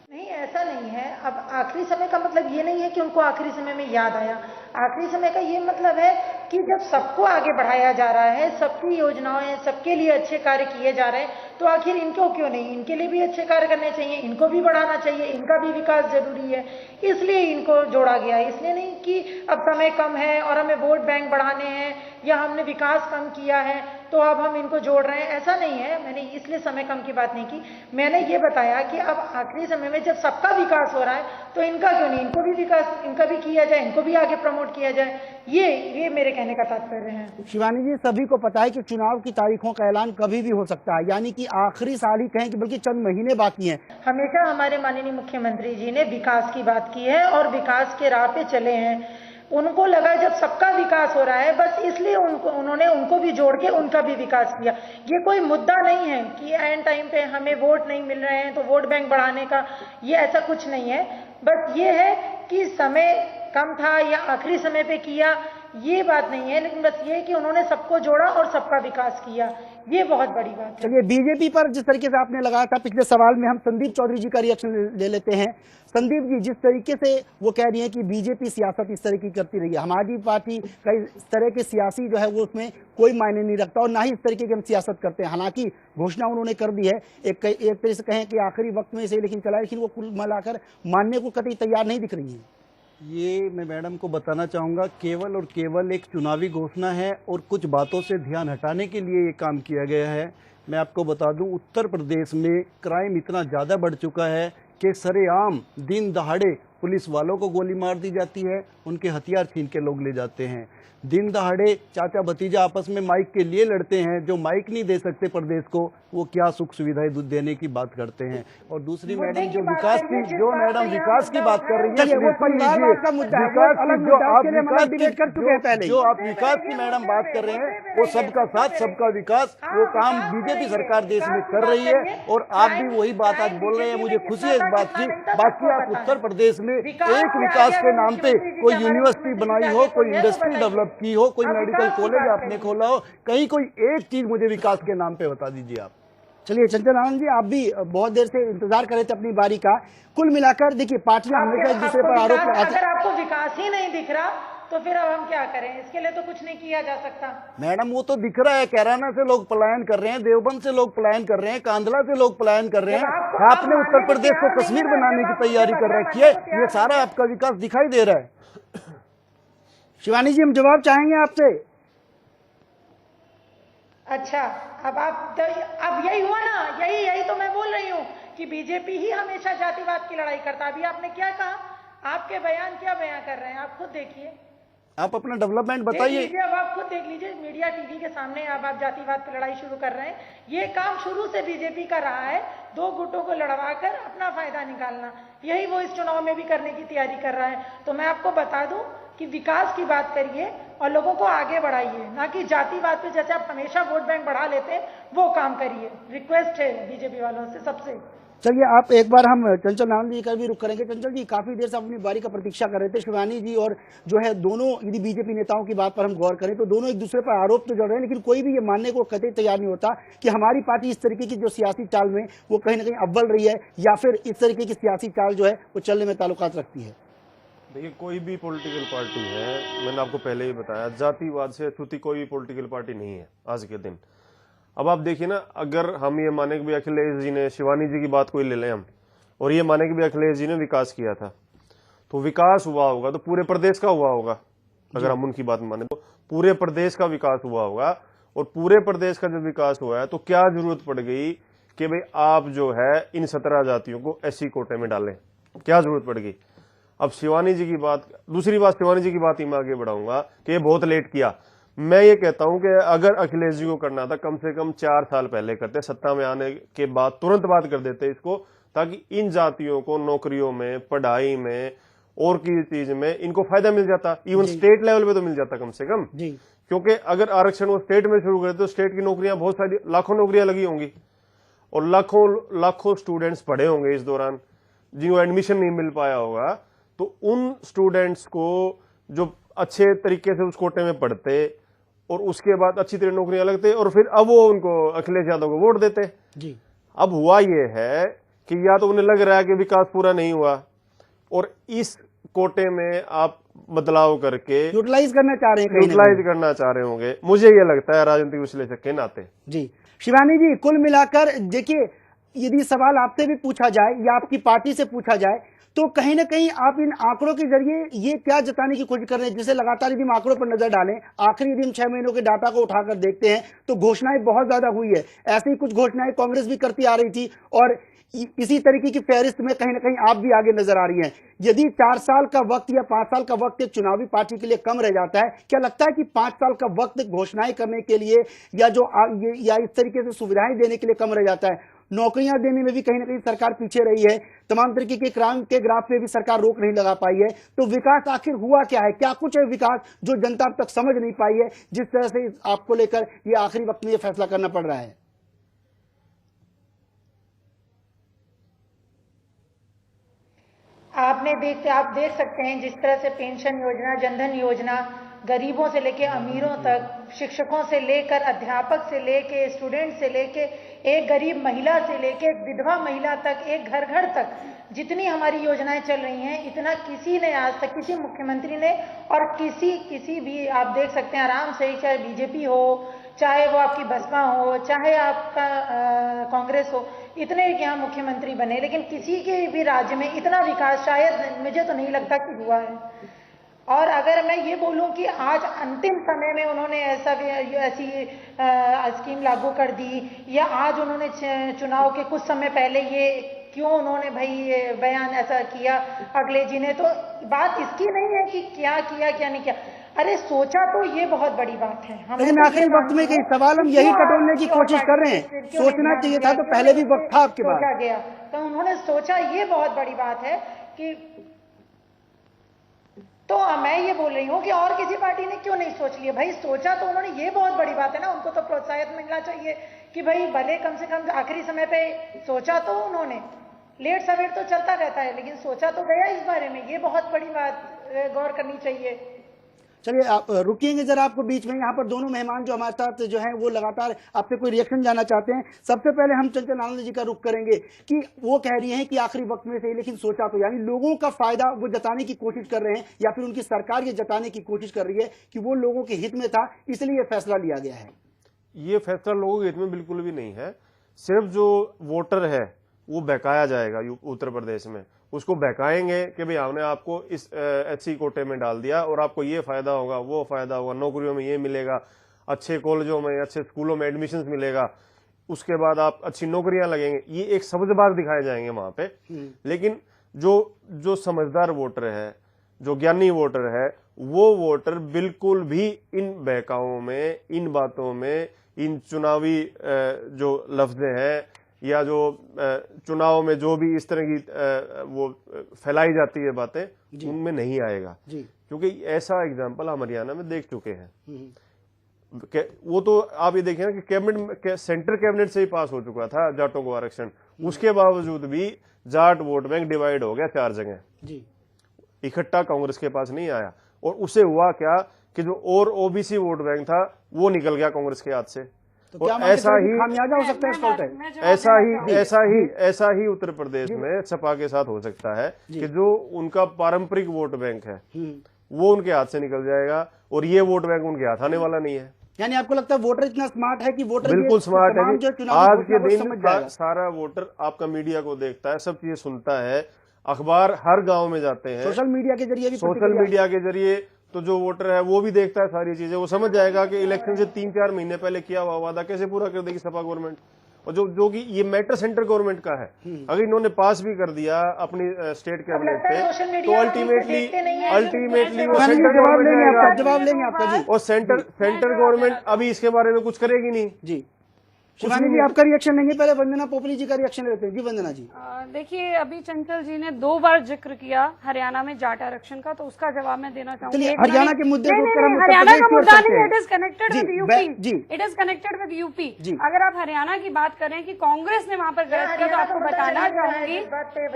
नहीं, ऐसा नहीं है। अब आखिरी समय का मतलब ये नहीं है कि उनको आखिरी समय में याद आया। आखिरी समय का ये मतलब है कि जब सबको आगे बढ़ाया जा रहा है, सबकी योजनाएं, सबके लिए अच्छे कार्य किए जा रहे हैं, तो आखिर इनको क्यों नहीं, इनके लिए भी अच्छे कार्य करने चाहिए, इनको भी बढ़ाना चाहिए, इनका भी विकास जरूरी है, इसलिए इनको जोड़ा गया है। इसलिए नहीं कि अब समय कम है और हमें वोट बैंक बढ़ाने हैं या हमने विकास कम किया है तो अब हम इनको जोड़ रहे हैं, ऐसा नहीं है। मैंने इसलिए समय कम की बात नहीं की, मैंने ये बताया कि अब आखिरी समय में जब सबका विकास हो रहा है तो इनका क्यों नहीं, इनको भी विकास, इनका भी किया जाए, इनको भी आगे प्रमोट किया जाए, ये मेरे कहने का तात्पर्य है। शिवानी जी, सभी को पता है कि चुनाव की तारीखों का ऐलान कभी भी हो सकता है, यानी कि आखिरी साल ही कहें कि बल्कि चंद महीने बाकी हैं। हमेशा हमारे माननीय मुख्यमंत्री जी ने विकास की बात की है और विकास के राह पे चले हैं। उनको लगा जब सबका विकास हो रहा है बस इसलिए उन्होंने उनको भी जोड़ के उनका भी विकास किया। ये कोई मुद्दा नहीं है कि एन टाइम पे हमें वोट नहीं मिल रहे हैं तो वोट बैंक बढ़ाने का, ये ऐसा कुछ नहीं है। बस ये है कि समय कम था या आखिरी समय पे किया, ये बात नहीं है, लेकिन बस ये कि उन्होंने सबको जोड़ा और सबका विकास किया, ये बहुत बड़ी बात है। चलिए, बीजेपी पर जिस तरीके से आपने लगाया था पिछले सवाल में, हम संदीप चौधरी जी का रिएक्शन ले लेते हैं। संदीप जी, जिस तरीके से वो कह रही है कि बीजेपी सियासत इस तरह की करती रही है, हमारी पार्टी कई इस तरह के सियासी जो है वो उसमें कोई मायने नहीं रखता और ना ही इस तरीके की हम सियासत करते हैं। हालांकि घोषणा उन्होंने कर दी है, एक तरह से कहें कि आखिरी वक्त में से लेकिन चला, लेकिन वो कुल मिलाकर मानने को कतई तैयार नहीं दिख रही है। ये मैं मैडम को बताना चाहूँगा, केवल और केवल एक चुनावी घोषणा है और कुछ बातों से ध्यान हटाने के लिए ये काम किया गया है। मैं आपको बता दूं, उत्तर प्रदेश में क्राइम इतना ज़्यादा बढ़ चुका है कि सरेआम दिन दहाड़े पुलिस वालों को गोली मार दी जाती है, उनके हथियार छीन के लोग ले जाते हैं। दिन दहाड़े चाचा भतीजा आपस में माइक के लिए लड़ते हैं, जो माइक नहीं दे सकते प्रदेश को, वो क्या सुख सुविधाएं देने की बात करते हैं। और दूसरी मैडम जो विकास की बात कर रही है, जो आप विकास की मैडम बात कर रहे हैं, वो सबका साथ सबका विकास, वो काम बीजेपी सरकार देश में कर रही है और आप भी वही बात आज बोल रहे हैं। मुझे खुशी है इस बात की। बाकी आप उत्तर प्रदेश में एक विकास के नाम पे कोई यूनिवर्सिटी बनाई हो, कोई इंडस्ट्री डेवलप की हो, कोई मेडिकल कॉलेज आपने खोला हो, कहीं कोई एक चीज मुझे विकास के नाम पे बता दीजिए आप। चलिए चंचल आनंद जी, आप भी बहुत देर से इंतजार कर रहे थे अपनी बारी का। कुल मिलाकर देखिए, पार्टियां हमेशा एक दूसरे पर आरोप लगाती हैं। अगर आपको विकास ही नहीं दिख रहा तो फिर अब हम क्या करें, इसके लिए तो कुछ नहीं किया जा सकता। मैडम, वो तो दिख रहा है, कैराना से लोग पलायन कर रहे हैं, देवबंद से लोग पलायन कर रहे हैं, कांधला से लोग पलायन कर रहे हैं। आपने उत्तर प्रदेश को कश्मीर बनाने की तैयारी कर रखी है, ये सारा आपका विकास दिखाई दे रहा है। शिवानी जी, हम जवाब चाहेंगे आपसे। अच्छा, अब यही हुआ ना, यही तो मैं बोल रही हूँ कि बीजेपी ही हमेशा जातिवाद की लड़ाई करता। अभी आपने क्या कहा, आपके बयान क्या बयान कर रहे हैं, आप खुद देखिए, आप अपना डेवलपमेंट बताइए। अब आप खुद देख लीजिए, मीडिया टीवी के सामने अब आप जातिवाद पर लड़ाई शुरू कर रहे हैं। ये काम शुरू से बीजेपी का रहा है, दो गुटों को लड़वाकर अपना फायदा निकालना, यही वो इस चुनाव में भी करने की तैयारी कर रहा है। तो मैं आपको बता दूं कि विकास की बात करिए और लोगों को आगे बढ़ाइए, ना कि जातिवाद पे जैसे आप हमेशा वोट बैंक बढ़ा लेते हैं वो काम करिए। रिक्वेस्ट है बीजेपी वालों से सबसे। चलिए, आप एक बार हम चंचल आनंद जी का भी रुख करेंगे। चंचल जी, काफी देर से अपनी बारी का प्रतीक्षा कर रहे थे। शिवानी जी और जो है दोनों, यदि बीजेपी नेताओं की बात पर हम गौर करें तो दोनों एक दूसरे पर आरोप तो जड़ रहे हैं, लेकिन कोई भी ये मानने को कतई तैयार नहीं होता कि हमारी पार्टी इस तरीके की जो सियासी चाल में वो कहीं ना कहीं अव्वल रही है या फिर इस तरीके की सियासी चाल जो है वो चलने में ताल्लुकात रखती है। देखिए, कोई भी पॉलिटिकल पार्टी है, मैंने आपको पहले ही बताया, जातिवाद से अछूती कोई भी पॉलिटिकल पार्टी नहीं है आज के दिन। अब आप देखिए ना, अगर हम ये माने कि भी अखिलेश जी ने, शिवानी जी की बात कोई ले लें हम, और ये माने कि भी अखिलेश जी ने विकास किया था, तो विकास हुआ होगा तो पूरे प्रदेश का हुआ होगा। अगर हम उनकी बात माने तो पूरे प्रदेश का विकास हुआ होगा, और पूरे प्रदेश का जब विकास हुआ है तो क्या जरूरत पड़ गई कि भाई आप जो है इन 17 जातियों को एससी कोटे में डालें, क्या जरूरत पड़ गई। अब शिवानी जी की बात, दूसरी बात शिवानी जी की बात ही मैं आगे बढ़ाऊंगा कि ये बहुत लेट किया। मैं ये कहता हूं कि अगर अखिलेश जी को करना था, कम से कम 4 साल पहले करते, सत्ता में आने के बाद तुरंत बात कर देते इसको, ताकि इन जातियों को नौकरियों में, पढ़ाई में और की चीज में इनको फायदा मिल जाता, इवन स्टेट लेवल पे तो मिल जाता कम से कम जी। क्योंकि अगर आरक्षण वो स्टेट में शुरू करते तो स्टेट की नौकरियां बहुत सारी, लाखों नौकरियां लगी होंगी, और लाखों स्टूडेंट्स पढ़े होंगे इस दौरान जिनको एडमिशन नहीं मिल पाया होगा। तो उन स्टूडेंट्स को जो अच्छे तरीके से उस कोटे में पढ़ते और उसके बाद अच्छी तरह नौकरियां लगते, और फिर अब वो उनको अखिलेश यादव को वोट देते जी। अब हुआ ये है कि या तो उन्हें लग रहा है कि विकास पूरा नहीं हुआ, और इस कोटे में आप बदलाव करके यूटिलाइज करना चाह रहे हैं, यूटिलाइज करना चाह रहे होंगे, मुझे ये लगता है राजनीतिक विश्लेषक के नाते जी। शिवानी जी, कुल मिलाकर देखिए, यदि सवाल आपसे भी पूछा जाए या आपकी पार्टी से पूछा जाए, तो कहीं ना कहीं आप इन आंकड़ों के जरिए ये क्या जताने की कोशिश कर रहे हैं, जैसे लगातार यदि हम आंकड़ों पर नजर डालें, आखिरी यदि हम 6 महीनों के डाटा को उठाकर देखते हैं तो घोषणाएं बहुत ज्यादा हुई है। ऐसे ही कुछ घोषणाएं कांग्रेस भी करती आ रही थी, और इसी तरीके की फहरिस्त में कहीं ना कहीं आप भी आगे नजर आ रही हैं। यदि 4 साल का वक्त या 5 साल का वक्त एक चुनावी पार्टी के लिए कम रह जाता है, क्या लगता है कि 5 साल का वक्त घोषणाएं करने के लिए या इस तरीके से सुविधाएं देने के लिए कम रह जाता है? नौकरियां देने में भी कहीं ना कहीं सरकार पीछे रही है, तमाम तरीके के क्राइम के ग्राफ पे भी सरकार रोक नहीं लगा पाई है। तो विकास आखिर हुआ क्या है? क्या कुछ है विकास जो जनता अब तक समझ नहीं पाई है, जिस तरह से आपको लेकर ये आखिरी वक्त में ये फैसला करना पड़ रहा है? आप देख सकते हैं जिस तरह से पेंशन योजना, जनधन योजना, गरीबों से लेके अमीरों तक, शिक्षकों से लेकर अध्यापक से लेके स्टूडेंट से लेके एक गरीब महिला से लेके विधवा महिला तक, एक घर घर तक जितनी हमारी योजनाएं चल रही हैं, इतना किसी ने आज तक, किसी मुख्यमंत्री ने, और किसी भी आप देख सकते हैं आराम से, चाहे बीजेपी हो, चाहे वो आपकी बसपा हो, चाहे आपका कांग्रेस हो, इतने यहाँ मुख्यमंत्री बने, लेकिन किसी के भी राज्य में इतना विकास शायद मुझे तो नहीं लगता कि हुआ है। और अगर मैं ये बोलूं कि आज अंतिम समय में उन्होंने ऐसी स्कीम लागू कर दी, या आज उन्होंने चुनाव के कुछ समय पहले ये क्यों उन्होंने भाई ये बयान ऐसा किया अखिलेश जी ने, तो बात इसकी नहीं है कि क्या किया क्या नहीं किया। अरे सोचा तो ये बहुत बड़ी बात है। लेकिन आखिरी वक्त में कई सवाल हम यही टटोलने की कोशिश कर रहे हैं, सोचना चाहिए था तो पहले भी वक्त था आपके पास। सोचा गया तो उन्होंने सोचा, ये बहुत बड़ी बात है कि, तो मैं ये बोल रही हूँ कि और किसी पार्टी ने क्यों नहीं सोच लिया भाई, सोचा तो उन्होंने, ये बहुत बड़ी बात है ना, उनको तो प्रोत्साहन मिलना चाहिए कि भाई भले कम से कम आखिरी समय पे सोचा तो उन्होंने, लेट सवेर तो चलता रहता है, लेकिन सोचा तो गया इस बारे में, ये बहुत बड़ी बात गौर करनी चाहिए। चलिए आप रुकिएंगे जरा, आपको बीच में, यहाँ पर दोनों मेहमान जो हमारे साथ जो हैं वो लगातार आपसे कोई रिएक्शन जाना चाहते हैं। सबसे पहले हम चंचल आनंद जी का रुख करेंगे कि वो कह रही हैं कि आखिरी वक्त में से, लेकिन सोचा तो, यानी लोगों का फायदा वो जताने की कोशिश कर रहे हैं, या फिर उनकी सरकार ये जताने की कोशिश कर रही है कि वो लोगों के हित में था इसलिए ये फैसला लिया गया है। ये फैसला लोगों के हित में बिल्कुल भी नहीं है। सिर्फ जो वोटर है वो बहकाया जाएगा उत्तर प्रदेश में, उसको बहकाएंगे कि भाई हमने आपको इस एससी कोटे में डाल दिया और आपको ये फायदा होगा, वो फायदा होगा, नौकरियों में ये मिलेगा, अच्छे कॉलेजों में, अच्छे स्कूलों में एडमिशंस मिलेगा, उसके बाद आप अच्छी नौकरियां लगेंगे, ये एक सब्जबाग दिखाए जाएंगे वहां पे। लेकिन जो समझदार वोटर है, जो ज्ञानी वोटर है, वो वोटर बिल्कुल भी इन बहकाओं में, इन बातों में, इन चुनावी जो लफ्ज़ हैं या जो चुनाव में जो भी इस तरह की वो फैलाई जाती है बातें, उनमें नहीं आएगा जी। क्योंकि ऐसा एग्जाम्पल हम हरियाणा में देख चुके हैं। वो तो आप ये देखें ना कि कैबिनेट, सेंटर कैबिनेट से ही पास हो चुका था जाटों को आरक्षण, उसके बावजूद भी जाट वोट बैंक डिवाइड हो गया 4 जगह जी, इकट्ठा कांग्रेस के पास नहीं आया। और उसे हुआ क्या कि जो और ओबीसी वोट बैंक था वो निकल गया कांग्रेस के हाथ से। तो क्या और मान के ऐसा चलो कि ही खामियाजा हो सकता है इसका उल्टा? मैं जवाब ऐसा ही उत्तर प्रदेश में सपा के साथ हो सकता है कि जो उनका पारंपरिक वोट बैंक है वो उनके हाथ से निकल जाएगा और ये वोट बैंक उनके हाथ आने वाला नहीं है। यानी आपको लगता है वोटर इतना स्मार्ट है कि वोटर बिल्कुल स्मार्ट है तमाम जो कि चुनावी आज घोषणा के वो दिन समझ जाएगा। सारा वोटर आपका मीडिया को देखता है, सब चीजें सुनता है, अखबार हर गांव में जाते हैं, सोशल मीडिया के जरिए भी सोशल प्रतिक्रिया- मीडिया के जरिए तो जो वोटर है वो भी देखता है सारी चीजें, वो समझ जाएगा कि इलेक्शन से 3-4 महीने पहले किया हुआ वादा कैसे पूरा कर देगी सपा गवर्नमेंट। और जो कि ये मैटर सेंट्रल गवर्नमेंट का है, अगर इन्होंने पास भी कर दिया अपनी स्टेट कैबिनेट लगता है पे सोशल तो मीडिया अल्टीमेटली वो हाँ जी, सेंट्रल जवाब लेंगे आपका, गवर्नमेंट जवाब लेंगे आपका जी। और सेंट्रल गवर्नमेंट अभी इसके बारे में कुछ करेगी नहीं। जी शिवानी जी आपका रिएक्शन लेंगे, पहले वंदना पोपली जी का रिएक्शन लेते हैं। जी वंदना जी। देखिए, अभी चंचल जी ने 2 बार जिक्र किया हरियाणा में जाट आरक्षण का, तो उसका जवाब मैं देना चाहूंगी। चलिए, हरियाणा के मुद्दे को उत्तर हम उत्तर हरियाणा प्रदेश का की ओर मुद्दा चलते नहीं, हैं। इट इज कनेक्टेड जी, विद जी। UP, it is connected with UP. जी। अगर आप हरियाणा की बात करें कि कांग्रेस ने वहां पर गलत किया, तो आपको बताना चाहूंगी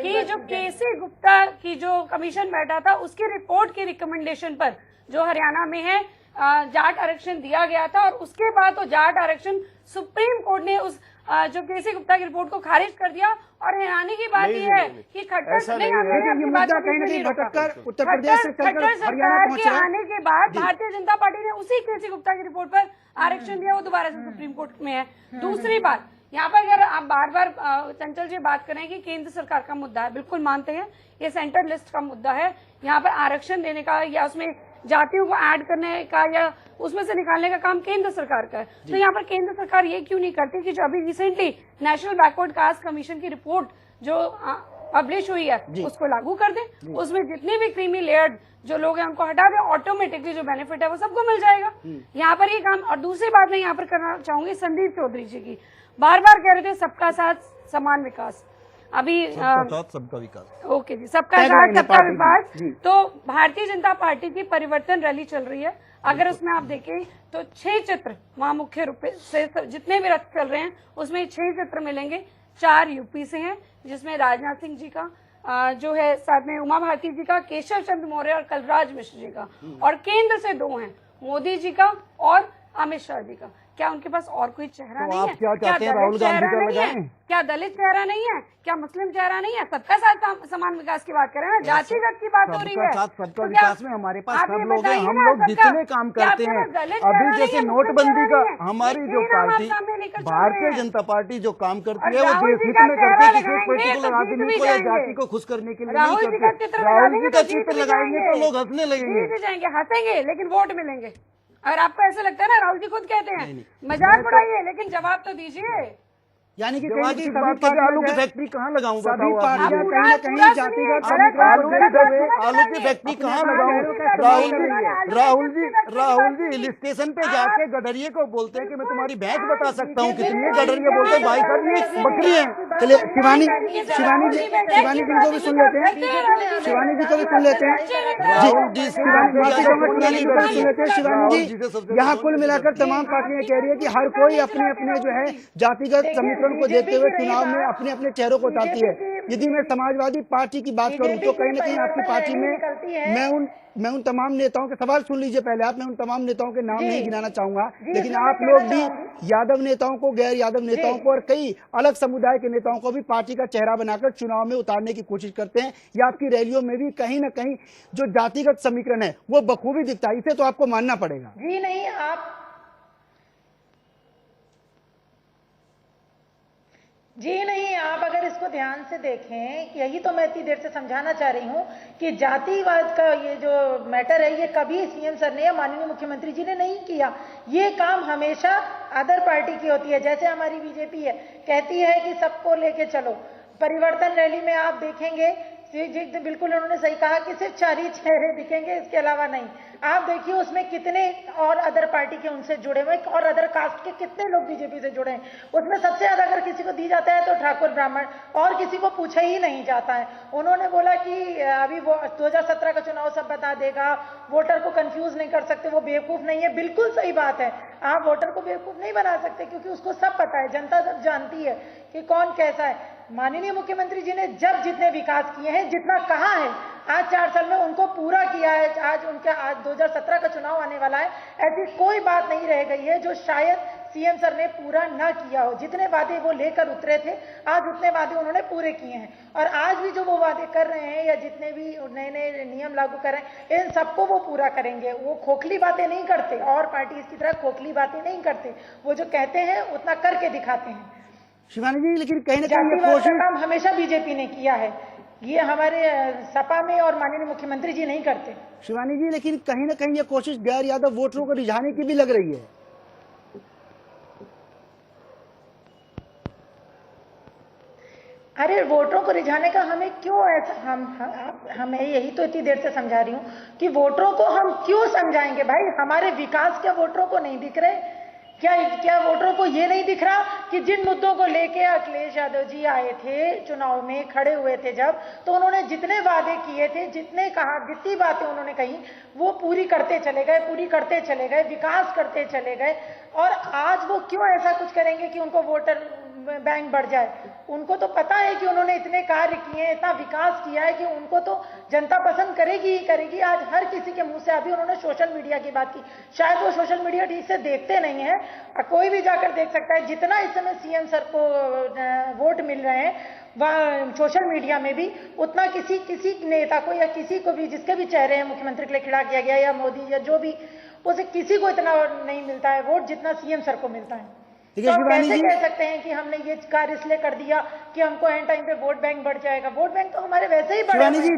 कि जो केसी गुप्ता की जो कमीशन बैठा था उसकी रिपोर्ट की रिकमेंडेशन पर जो हरियाणा में है जाट आरक्षण दिया गया था, और उसके बाद तो जाट आरक्षण सुप्रीम कोर्ट ने उस जो केसी गुप्ता की रिपोर्ट को खारिज कर दिया। और हैरानी की बात यह है कि खट्टर ये मुद्दा कहीं न कहीं भटककर उत्तर प्रदेश से चलकर हरियाणा सरकार पहुंच के रहा है। आने के बाद भारतीय जनता पार्टी ने उसी केसी गुप्ता की रिपोर्ट पर आरक्षण दिया, वो दोबारा से सुप्रीम कोर्ट में है। दूसरी बात, यहाँ पर अगर आप बार बार चंचल जी बात करें कि केंद्र सरकार का मुद्दा है, बिल्कुल मानते हैं ये सेंटर लिस्ट का मुद्दा है। यहाँ पर आरक्षण देने का या उसमें जातियों को ऐड करने का या उसमें से निकालने का काम केंद्र सरकार का है। तो यहाँ पर केंद्र सरकार ये क्यों नहीं करती कि जो अभी recently national backward caste commission की रिपोर्ट जो पब्लिश हुई है उसको लागू कर दें, उसमें जितने भी क्रीमी लेयर्ड जो लोग हैं उनको हटा दें, ऑटोमेटिकली जो बेनिफिट है वो सबको मिल जाएगा। यहाँ पर ये काम। और दूसरी बात मैं यहाँ पर करना चाहूंगी संदीप चौधरी जी की, बार बार कह रहे थे सबका साथ समान विकास। अभी सबका विकास, ओके जी, सबका साथ सबका विकास। तो भारतीय जनता पार्टी की परिवर्तन रैली चल रही है, अगर उसमें आप देखें तो 6 चित्र वहां मुख्य रूप से जितने भी रथ चल रहे हैं उसमें 6 चित्र मिलेंगे। 4 यूपी से हैं, जिसमें राजनाथ सिंह जी का जो है, साथ में उमा भारती जी का, केशव चंद्र मौर्य और कलराज मिश्र जी का, और केंद्र से 2 हैं, मोदी जी का और अमित शाह जी का। क्या उनके पास और कोई चेहरा नहीं है? क्या चाहते हैं, राहुल गांधी का लगाएं? क्या दलित चेहरा नहीं है? क्या मुस्लिम चेहरा नहीं है? सबका साथ समान विकास की बात करें ना, जातिगत की बात हो रही है। सबका विकास में हमारे पास सब लोग हैं, हम लोग जितने काम करते हैं। अभी जैसे नोटबंदी का हमारी जो पार्टी भारतीय जनता पार्टी जो काम करती है वो देश हित में करती है, किसी पर्टिकुलर आदमी को या जाति को खुश करने के लिए नहीं करती। राहुल जी का चित्र लगाएंगे तो लोग हंसने लगेंगे, हंसेंगे, लेकिन वोट मिलेंगे। अगर आपको ऐसा लगता है ना, राहुल जी खुद कहते हैं मजाक उड़ाइए, लेकिन जवाब तो दीजिए। यानी कि आलू की फैक्ट्री कहाँ लगाऊं? सभी पार्टियां कहीं न कहीं जातिगत समीकरण आलू की फैक्ट्री कहाँ लगाऊं? राहुल जी हिल स्टेशन पे जाके गडरिये को बोलते हैं कि मैं तुम्हारी भैंस बता सकता हूँ कितनी है। गडरिये बोलते हैं भाई साहब ये बकरी है। चलिए शिवानी जी को भी सुन लेते हैं, शिवानी जी को भी सुन लेते हैं जी। शिवानी जी को भी सुन लेते हैं। शिवानी जी, यहाँ कुल मिलाकर तमाम पार्टियां कह रही है कि हर कोई अपने अपने जो है जातिगत समीकरण को देखते हुए चुनाव में अपने अपने चेहरों को उतारती है। यदि मैं समाजवादी पार्टी की बात करूं तो कहीं न कहीं आपकी पार्टी में मैं उन तमाम नेताओं के सवाल सुन लीजिए पहले आप, मैं उन तमाम नेताओं के नाम नहीं गिनाना चाहूंगा, लेकिन आप लोग भी यादव नेताओं को, गैर यादव नेताओं को और कई अलग समुदाय के नेताओं को भी पार्टी का चेहरा बनाकर चुनाव में उतारने की कोशिश करते हैं। या आपकी रैलियों में भी कहीं न कहीं जो जातिगत समीकरण है वो बखूबी दिखता है, इसे तो आपको मानना पड़ेगा। जी नहीं, आप अगर इसको ध्यान से देखें, यही तो मैं इतनी देर से समझाना चाह रही हूँ कि जातिवाद का ये जो मैटर है ये कभी सीएम सर ने या माननीय मुख्यमंत्री जी ने नहीं किया। ये काम हमेशा अदर पार्टी की होती है। जैसे हमारी बीजेपी है, कहती है कि सबको लेके चलो, परिवर्तन रैली में आप देखेंगे बिल्कुल उन्होंने सही कहा कि सिर्फ 4 ही चेहरे दिखेंगे, इसके अलावा नहीं। आप देखिए उसमें कितने और अदर पार्टी के उनसे जुड़े हुए और अदर कास्ट के कितने लोग बीजेपी से जुड़े हैं। उसमें सबसे ज्यादा अगर किसी को दी जाता है तो ठाकुर ब्राह्मण, और किसी को पूछा ही नहीं जाता है। उन्होंने बोला कि अभी वो 2017 का चुनाव सब बता देगा, वोटर को कंफ्यूज नहीं कर सकते, वो बेवकूफ नहीं है। बिल्कुल सही बात है, आप वोटर को बेवकूफ नहीं बना सकते क्योंकि उसको सब पता है, जनता सब जानती है कि कौन कैसा है। माननीय मुख्यमंत्री जी ने जब जितने विकास किए हैं, जितना कहा है आज 4 साल में उनको पूरा किया है। आज 2017 का चुनाव आने वाला है, ऐसी कोई बात नहीं रह गई है जो शायद सीएम सर ने पूरा ना किया हो। जितने वादे वो लेकर उतरे थे, आज उतने वादे उन्होंने पूरे किए हैं, और आज भी जो वो वादे कर रहे हैं या जितने भी नए नए नियम लागू कर रहे हैं, इन सबको वो पूरा करेंगे। वो खोखली बातें नहीं करते, और पार्टी की तरह खोखली बातें नहीं करते, वो जो कहते हैं उतना करके दिखाते हैं। शिवानी जी, लेकिन कहीं ना कहीं ये जातिवाद का कोशिश काम हमेशा बीजेपी ने किया है, ये हमारे सपा में और माननीय मुख्यमंत्री जी नहीं करते। शिवानी जी, लेकिन कहीं ना कहीं ये कोशिश गैर यादव वोटरों को रिझाने की भी लग रही है। अरे वोटरों को रिझाने का हमें क्यों ऐसा, हमें यही तो इतनी देर से समझा रही हूँ कि वोटरों को हम क्यों समझाएंगे भाई। हमारे विकास क्या वोटरों को नहीं दिख रहे? क्या वोटरों को ये नहीं दिख रहा कि जिन मुद्दों को लेके अखिलेश यादव जी आए थे, चुनाव में खड़े हुए थे जब, तो उन्होंने जितने वादे किए थे, जितने कहा, जितनी बातें उन्होंने कही, वो पूरी करते चले गए, विकास करते चले गए। और आज वो क्यों ऐसा कुछ करेंगे कि उनको वोटर बैंक बढ़ जाए? उनको तो पता है कि उन्होंने इतने कार्य किए हैं, इतना विकास किया है कि उनको तो जनता पसंद करेगी ही करेगी। आज हर किसी के मुंह से, अभी उन्होंने सोशल मीडिया की बात की, शायद वो सोशल मीडिया ठीक से देखते नहीं है, कोई भी जाकर देख सकता है। जितना इस समय सीएम सर को वोट मिल रहे हैं वह सोशल मीडिया में भी, उतना किसी नेता को या किसी को भी, जिसके भी चेहरे हैं मुख्यमंत्री के लिए खड़ा किया गया या मोदी या जो भी, उसे किसी को इतना नहीं मिलता है वोट जितना सीएम सर को मिलता है। तो आप कैसे कह सकते हैं कि हमने ये कार्य इसलिए कर दिया कि हमको एंड टाइम पे वोट बैंक बढ़ जाएगा? वोट बैंक तो हमारे वैसे ही बढ़ा है। शिवानी जी,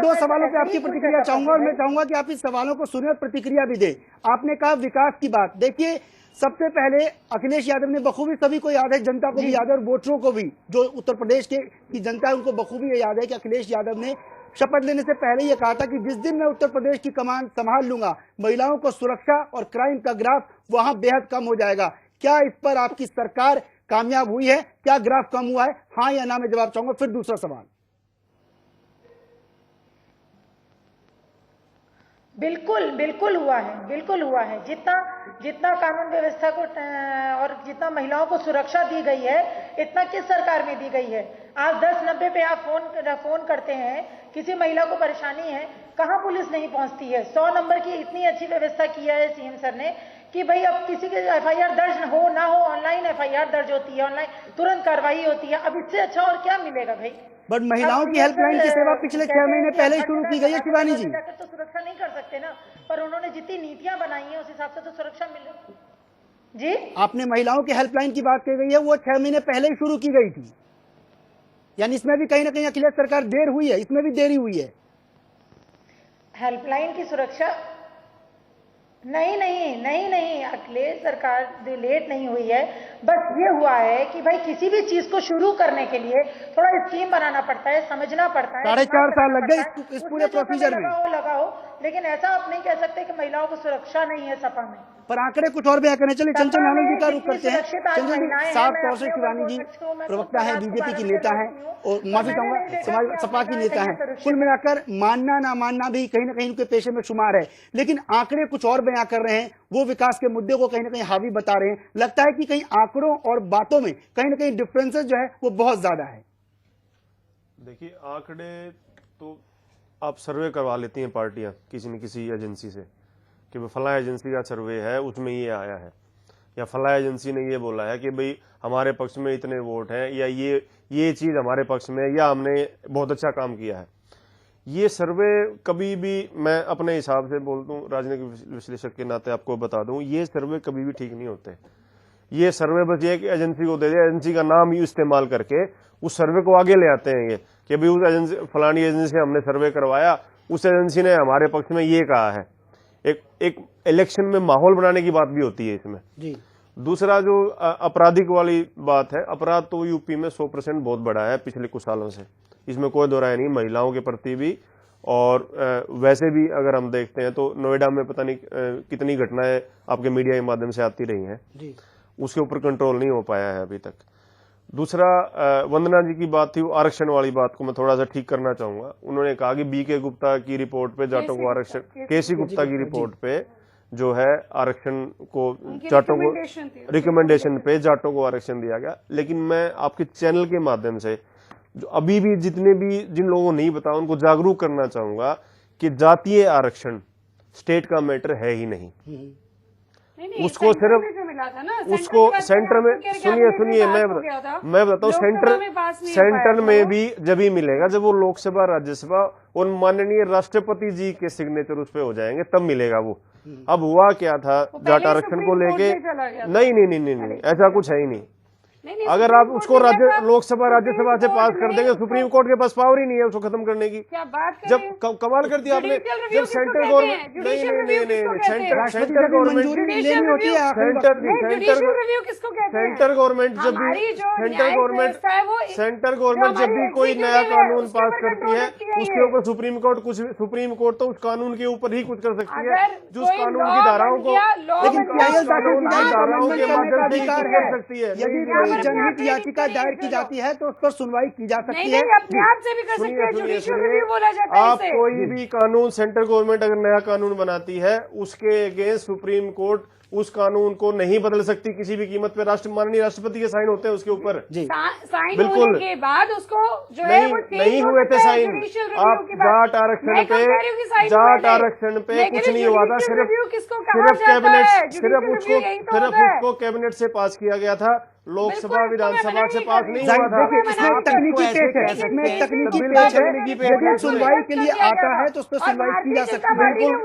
दो सवालों पे आपकी प्रतिक्रिया चाहूंगा, और मैं चाहूंगा कि आप इस सवालों को सुने और प्रतिक्रिया भी दें। आपने कहा विकास की बात, देखिए सबसे पहले अखिलेश यादव ने बखूबी, सभी को याद है, जनता को भी याद है और वोटरों को भी, जो उत्तर प्रदेश की जनता है उनको बखूबी ये याद है कि अखिलेश यादव ने शपथ लेने से पहले ये कहा था कि जिस दिन मैं उत्तर प्रदेश की कमान संभाल लूंगा, महिलाओं को सुरक्षा और क्राइम का ग्राफ वहां बेहद कम हो जाएगा। क्या इस पर आपकी सरकार कामयाब हुई है? क्या ग्राफ कम हुआ है? हाँ या ना में जवाब चाहूंगा। फिर दूसरा सवाल। बिल्कुल हुआ है। जितना कानून व्यवस्था को और जितना महिलाओं को सुरक्षा दी गई है, इतना किस सरकार में दी गई है? आज 1090 पे आप फोन करते हैं, किसी महिला को परेशानी है, कहां पुलिस नहीं पहुंचती है? 100 नंबर की इतनी अच्छी व्यवस्था किया है सीएम सर ने कि भाई अब किसी के एफआईआर दर्ज हो ना हो, ऑनलाइन एफआईआर दर्ज होती है, ऑनलाइन तुरंत कार्रवाई होती है। अब इससे अच्छा और क्या मिलेगा भाई? बट महिलाओं की हेल्पलाइन की सेवा पिछले 6 महीने पहले ही शुरू की गई है शिवानी जी। तो सुरक्षा नहीं कर सकते ना, पर उन्होंने जितनी नीतियां बनाई है उस हिसाब से तो सुरक्षा मिल रही। जी, आपने महिलाओं की हेल्पलाइन की बात की गई है, वो 6 महीने पहले ही शुरू की गई थी, यानी इसमें भी कहीं ना कहीं अखिलेश सरकार देर हुई है, इसमें भी देरी हुई है। हेल्पलाइन की सुरक्षा नहीं, अखिलेश सरकार लेट नहीं हुई है। बस ये हुआ है कि भाई किसी भी चीज को शुरू करने के लिए थोड़ा स्कीम बनाना पड़ता है, समझना पड़ता है। 4.5 साल लग गए इस पूरे प्रोसीजर में। लगा हो, लेकिन ऐसा आप नहीं कह सकते कि महिलाओं को सुरक्षा नहीं है सपा में। पर आंकड़े कुछ और बयां करने। चलिए चंचल आनंद जी का रुख करते हैं। चंचल जी, साफ तौर से शिवानी जी प्रवक्ता है, बीजेपी की नेता है, और माफी चाहूंगा सपा की नेता है। कुल मिलाकर मानना ना मानना भी कहीं ना कहीं उनके पेशे में शुमार है, लेकिन आंकड़े कुछ और बयां कर रहे हैं, वो विकास के मुद्दे को कहीं ना कहीं हावी बता रहे हैं। लगता है कि कहीं आंकड़ों और बातों में कहीं ना कहीं डिफरेंसेस जो है वो बहुत ज्यादा है। देखिए, आंकड़े तो आप सर्वे करवा लेती हैं पार्टियां किसी न किसी एजेंसी से कि भाई फला एजेंसी का सर्वे है, उसमें ये आया है, या फला एजेंसी ने ये बोला है कि भाई हमारे पक्ष में इतने वोट हैं, या ये चीज हमारे पक्ष में, या हमने बहुत अच्छा काम किया है। ये सर्वे कभी भी, मैं अपने हिसाब से बोलता हूँ, राजनीतिक विश्लेषक के नाते आपको बता दूं, ये सर्वे कभी भी ठीक नहीं होते। ये सर्वे बस ये कि एजेंसी को दे दिया, एजेंसी का नाम ही इस्तेमाल करके उस सर्वे को आगे ले आते हैं, ये कि भाई उस एजेंसी, फलानी एजेंसी से हमने सर्वे करवाया, उस एजेंसी ने हमारे पक्ष में ये कहा है। एक इलेक्शन में माहौल बनाने की बात भी होती है इसमें जी। दूसरा जो आपराधिक वाली बात है, अपराध तो यूपी में 100% बहुत बड़ा है पिछले कुछ सालों से, इसमें कोई दो राय नहीं, महिलाओं के प्रति भी। और वैसे भी अगर हम देखते हैं तो नोएडा में पता नहीं कितनी घटनाएं आपके मीडिया के माध्यम से आती रही हैं, उसके ऊपर कंट्रोल नहीं हो पाया है अभी तक। दूसरा, वंदना जी की बात थी, वो आरक्षण वाली बात को मैं थोड़ा सा ठीक करना चाहूंगा। उन्होंने कहा कि बीके गुप्ता की रिपोर्ट पे जाटों को आरक्षण, केसी गुप्ता की रिपोर्ट पे जो है आरक्षण को, जाटों को रिकमेंडेशन पे जाटों को आरक्षण दिया गया। लेकिन मैं आपके चैनल के माध्यम से जो अभी भी जिन लोगों को नहीं पता उनको जागरूक करना चाहूंगा कि जातीय आरक्षण स्टेट का मैटर है ही नहीं। उसको सिर्फ मिला था ना, उसको सेंटर में, सुनिए मैं बताता हूँ, सेंटर में भी जब ही मिलेगा जब वो लोकसभा राज्यसभा और माननीय राष्ट्रपति जी के सिग्नेचर उस पे हो जाएंगे, तब मिलेगा वो। अब हुआ क्या था जाट आरक्षण को लेके, नहीं, ऐसा कुछ है ही नहीं। अगर आप उसको लोकसभा राज्यसभा से पास कर देंगे, सुप्रीम कोर्ट के पास पावर ही नहीं है उसको खत्म करने की। क्या बात जब कमाल कर दिया आपने, जब सेंट्रल गवर्नमेंट, नहीं, सेंटर गवर्नमेंट, सेंटर गवर्नमेंट जब भी कोई नया कानून पास करती है उसके ऊपर सुप्रीम कोर्ट तो उस कानून के ऊपर ही कुछ कर सकती है, जो उस कानून की धाराओं को, लेकिन कानून की धाराओं के माध्यम से ही कर सकती है। यदि जनहित याचिका दायर की जाती है तो उस पर सुनवाई की जा सकती है। अपने आप से भी कर सकते हैं, जुडिशियल रिव्यू बोला जाता है आप कोई भी कानून, सेंट्रल गवर्नमेंट अगर नया कानून बनाती है उसके अगेंस्ट सुप्रीम कोर्ट उस कानून को नहीं बदल सकती किसी भी कीमत पे। माननीय राष्ट्रपति के साइन होते हैं उसके ऊपर। साइन बिल्कुल होने के बाद उसको जो है वो नहीं हुए थे साइन। आप जाट आरक्षण पे कुछ नहीं हुआ था, सिर्फ उसको कैबिनेट से पास किया गया था, लोकसभा विधानसभा से पास नहीं हुआ था। इसमें तकनीकी पेच है, यदि सुनवाई के लिए आता है तो उस पर सुनवाई की जा सकती है,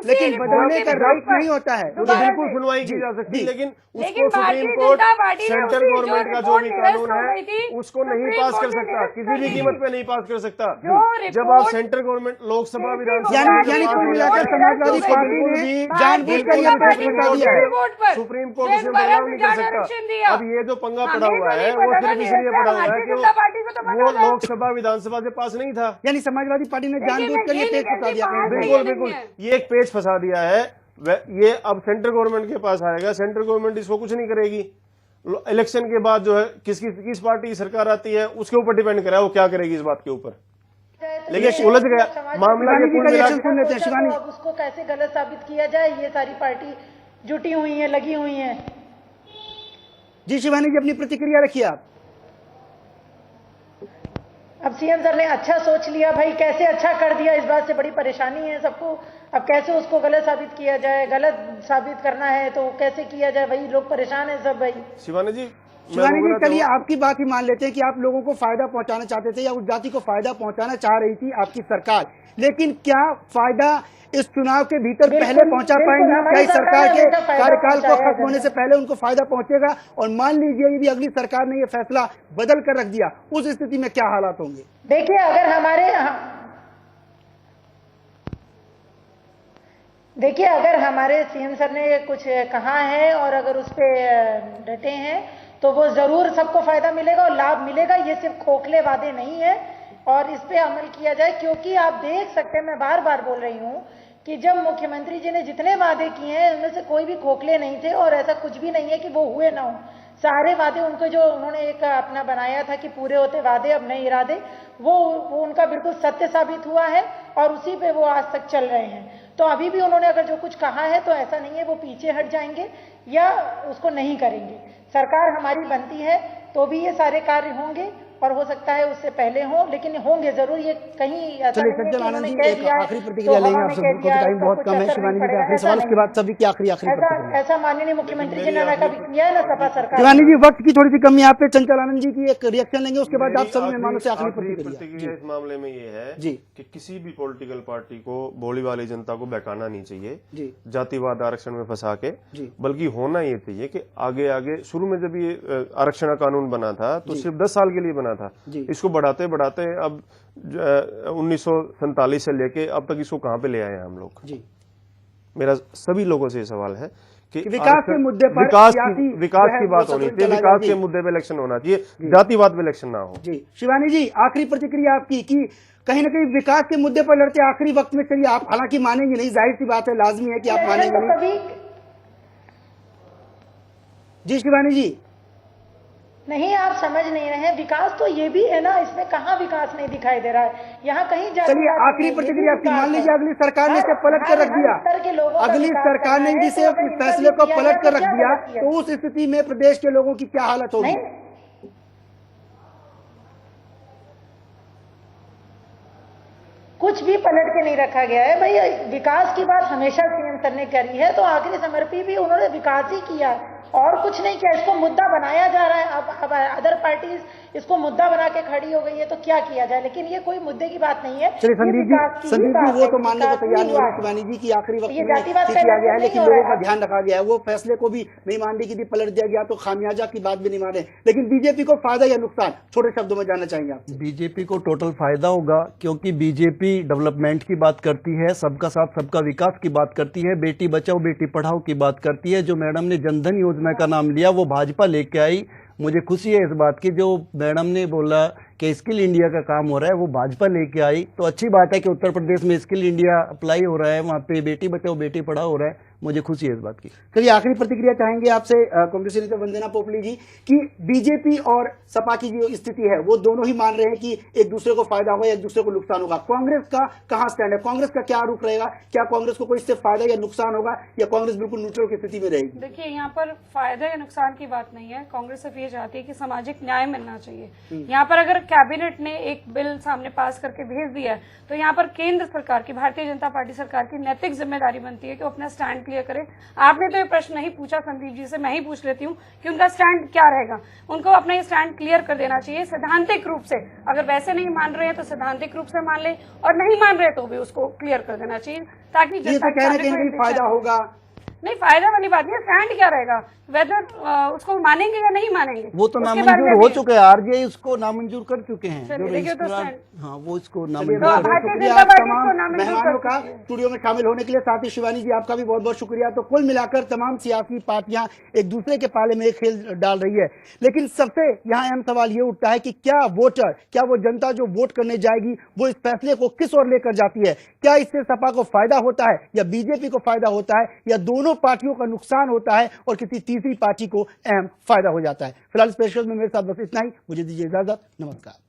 लेकिन बदलने का राइट नहीं होता है। तो बिल्कुल सुनवाई की जा सकती है, लेकिन उसको सुप्रीम कोर्ट सेंट्रल गवर्नमेंट का जो भी कानून है उसको नहीं पास कर सकता, किसी भी कीमत पे नहीं पास कर सकता। जब आप सेंट्रल गवर्नमेंट लोकसभा विधानसभा, यानी कुल मिलाकर समाजवादी पार्टी ने जानबूझकर यह फैसला दिया है, सुप्रीम कोर्ट उसमें बदलाव नहीं कर सकता। अब ये जो पंगा पड़ा हुआ है वो सिर्फ इसलिए पड़ा हुआ है कि वो लोकसभा विधानसभा से पास नहीं था। यानी समाजवादी पार्टी ने जानबूझकर ये पेच फंसा दिया। बिल्कुल ये एक पेच फंसा दिया है। ये अब सेंट्रल गवर्नमेंट के पास आएगा, सेंट्रल गवर्नमेंट इसको कुछ नहीं करेगी। इलेक्शन के बाद जो है किस पार्टी की सरकार आती है उसके ऊपर डिपेंड करा है वो क्या करेगी इस बात के ऊपर। लेकिन उलझ गया मामला, ये कुल मिला अब उसको कैसे गलत साबित किया जाए, ये सारी पार्टी जुटी हुई है, लगी हुई है। जी शिवानी जी, अपनी प्रतिक्रिया रखिए आप। अब सीएम सर ने अच्छा सोच लिया भाई, कैसे अच्छा कर दिया, इस बात से बड़ी परेशानी है सबको। अब कैसे उसको गलत साबित किया जाए, गलत साबित करना है तो कैसे किया जाए, वही लोग परेशान है सब भाई। शिवानी जी चलिए आपकी बात ही मान लेते हैं कि आप लोगों को फायदा पहुंचाना चाहते थे या उस जाति को फायदा पहुंचाना चाह रही थी आपकी सरकार, लेकिन क्या फायदा इस चुनाव के भीतर पहले पहुंचा पाएंगे? क्या इस सरकार के कार्यकाल को खत्म होने से पहले उनको फायदा पहुंचेगा? और मान लीजिए यदि अगली सरकार ने ये फैसला बदल कर रख दिया, उस स्थिति में क्या हालात होंगे? देखिए अगर हमारे सीएम सर ने कुछ कहा है और अगर उस पे डटे हैं तो वो जरूर सबको फायदा मिलेगा और लाभ मिलेगा। ये सिर्फ खोखले वादे नहीं है और इस पे अमल किया जाए, क्योंकि आप देख सकते हैं, मैं बार बार बोल रही हूँ कि जब मुख्यमंत्री जी ने जितने वादे किए हैं उनमें से कोई भी खोखले नहीं थे और ऐसा कुछ भी नहीं है कि वो हुए ना हो। सारे वादे उनको जो उन्होंने एक अपना बनाया था कि पूरे होते वादे अब नए इरादे, वो उनका बिल्कुल सत्य साबित हुआ है और उसी पे वो आज तक चल रहे हैं। तो अभी भी उन्होंने अगर जो कुछ कहा है तो ऐसा नहीं है वो पीछे हट जाएंगे या उसको नहीं करेंगे। सरकार हमारी बनती है तो भी ये सारे कार्य होंगे और हो सकता है उससे पहले हो, लेकिन होंगे जरूर। ये कहीं चलिए सज्जन आनंद जी एक आखिरी प्रतिक्रिया लेंगे आप सबको, क्योंकि टाइम बहुत कम है। शिवानी जी का आखिरी सवाल, उसके बाद सभी की आखिरी प्रतिक्रिया। ऐसा माननीय मुख्यमंत्री जी ने कभी किया है ना सपा सरकार। शिवानी जी वक्त की थोड़ी सी कमी है, आप पे चंचल आनंद जी की एक रिएक्शन लेंगे, उसके बाद आप सभी मेहमानों से आखिरी प्रतिक्रिया। इस मामले में ये है जी कि किसी भी पॉलिटिकल पार्टी को भोली वाली जनता को बहकाना नहीं चाहिए जी, जातिवाद आरक्षण में फंसा के, बल्कि होना ये चाहिए कि आगे शुरू में जब ये आरक्षण का कानून बना था तो सिर्फ 10 साल के लिए बना था। इसको बढ़ाते बढ़ाते अब 1947 से लेके अब तक इसको कहां पे ले आए हैं हम लोग। मेरा सभी लोगों से सवाल है कि विकास के मुद्दे पर विकास की बात होनी चाहिए, विकास के मुद्दे पे इलेक्शन होना चाहिए, जातिवाद पे इलेक्शन ना हो। जी शिवानी जी, आखिरी प्रतिक्रिया आपकी कि कहीं ना कहीं विकास के मुद्दे पर लड़ते आखिरी वक्त में, चलिए आप हालांकि मानेंगे नहीं, जाहिर सी बात है, लाजमी है कि आप मानेंगे नहीं। जी शिवानी जी, नहीं आप समझ नहीं रहे हैं, विकास तो ये भी है ना, इसमें कहाँ विकास नहीं दिखाई दे रहा है, यहाँ कहीं चलिए आखिरी प्रतिक्रिया आपकी। मान लीजिए अगली सरकार ने इसे पलट कर रख दिया, अगली सरकार ने जिसे इस फैसले को पलट कर रख दिया, तो उस स्थिति में प्रदेश के लोगों की क्या हालत होगी? कुछ भी पलट के नहीं रखा गया है भाई। विकास की बात हमेशा सीएम सर ने करी है, तो आखिरी समर्पी भी उन्होंने विकास ही किया। और कुछ नहीं किया, इसको मुद्दा बनाया जा रहा है। अब अदर पार्टीज इसको मुद्दा बना के खड़ी हो गई है, तो क्या किया जाए, लेकिन ये कोई मुद्दे की बात नहीं है। चलिए संदीप जी वो तो मानने को तैयार नहीं है शिवानी जी की आखिरी वक्त में किया गया है, लेकिन लोगों का ध्यान रखा गया है, वो फैसले को भी नहीं मानने की थी, पलट दिया गया, तो खामियाजा की बात भी नहीं माने। लेकिन बीजेपी को फायदा या नुकसान, छोटे शब्दों में जानना चाहेंगे आप? बीजेपी को टोटल फायदा होगा, क्योंकि बीजेपी डेवलपमेंट की बात करती है, सबका साथ सबका विकास की बात करती है, बेटी बचाओ बेटी पढ़ाओ की बात करती है। जो मैडम ने जनधन योजना का नाम लिया वो भाजपा लेके आई। मुझे खुशी है इस बात की, जो मैडम ने बोला कि स्किल इंडिया का काम हो रहा है वो भाजपा लेके आई, तो अच्छी बात है कि उत्तर प्रदेश में स्किल इंडिया अप्लाई हो रहा है, वहाँ पे बेटी बचाओ बेटी पढ़ाओ हो रहा है। मुझे खुशी है इस बात की। चलिए आखिरी प्रतिक्रिया चाहेंगे आपसे कांग्रेस नेता वंदना पोपली जी कि बीजेपी और सपा की जो स्थिति है वो दोनों ही मान रहे हैं कि एक दूसरे को फायदा होगा, एक दूसरे को नुकसान होगा। कांग्रेस का कहां स्टैंड है, कांग्रेस का क्या रुख रहेगा? क्या कांग्रेस को कोई इससे फायदा या नुकसान होगा, या कांग्रेस बिल्कुल न्यूट्रल की स्थिति में रहेगी? देखिए, यहाँ पर फायदा या नुकसान की बात नहीं है। कांग्रेस सिर्फ ये चाहती है कि सामाजिक न्याय मिलना चाहिए। यहाँ पर अगर कैबिनेट ने एक बिल सामने पास करके भेज दिया है, तो यहाँ पर केंद्र सरकार की, भारतीय जनता पार्टी सरकार की नैतिक जिम्मेदारी बनती है कि वो अपना स्टैंड क्लियर करे। आपने तो ये प्रश्न नहीं पूछा संदीप जी से, मैं ही पूछ लेती हूँ कि उनका स्टैंड क्या रहेगा। उनको अपना ये स्टैंड क्लियर कर देना चाहिए सैद्धांतिक रूप से। अगर वैसे नहीं मान रहे हैं तो सैद्धांतिक रूप से मान ले, और नहीं मान रहे तो भी उसको क्लियर कर देना चाहिए, ताकि ये तो कह रहे हैं फायदा होगा। नहीं, फायदा वाली बात नहीं, स्टैंड क्या रहेगा, वेदर उसको मानेंगे या नहीं मानेंगे। वो तो नामंजूर हो चुके हैं, आरजीआई उसको नामंजूर कर चुके हैं। हाँ, वो इसको नामंजूर तमाम मेहमानों का स्टूडियो में शामिल होने के लिए, साथ ही शिवानी जी आपका भी बहुत बहुत शुक्रिया। तो कुल मिलाकर तमाम सियासी पार्टियां एक दूसरे के पाले में खेल डाल रही है, लेकिन सबसे यहाँ अहम सवाल ये उठता है कि क्या वोटर, क्या वो जनता जो वोट करने जाएगी वो इस फैसले को किस ओर लेकर जाती है? क्या इससे सपा को फायदा होता है या बीजेपी को फायदा होता है, या दोनों पार्टियों का नुकसान होता है और किसी तीसरी पार्टी को अहम फायदा हो जाता है? फिलहाल स्पेशल में मेरे साथ बस इतना ही, मुझे दीजिए इजाजत, नमस्कार।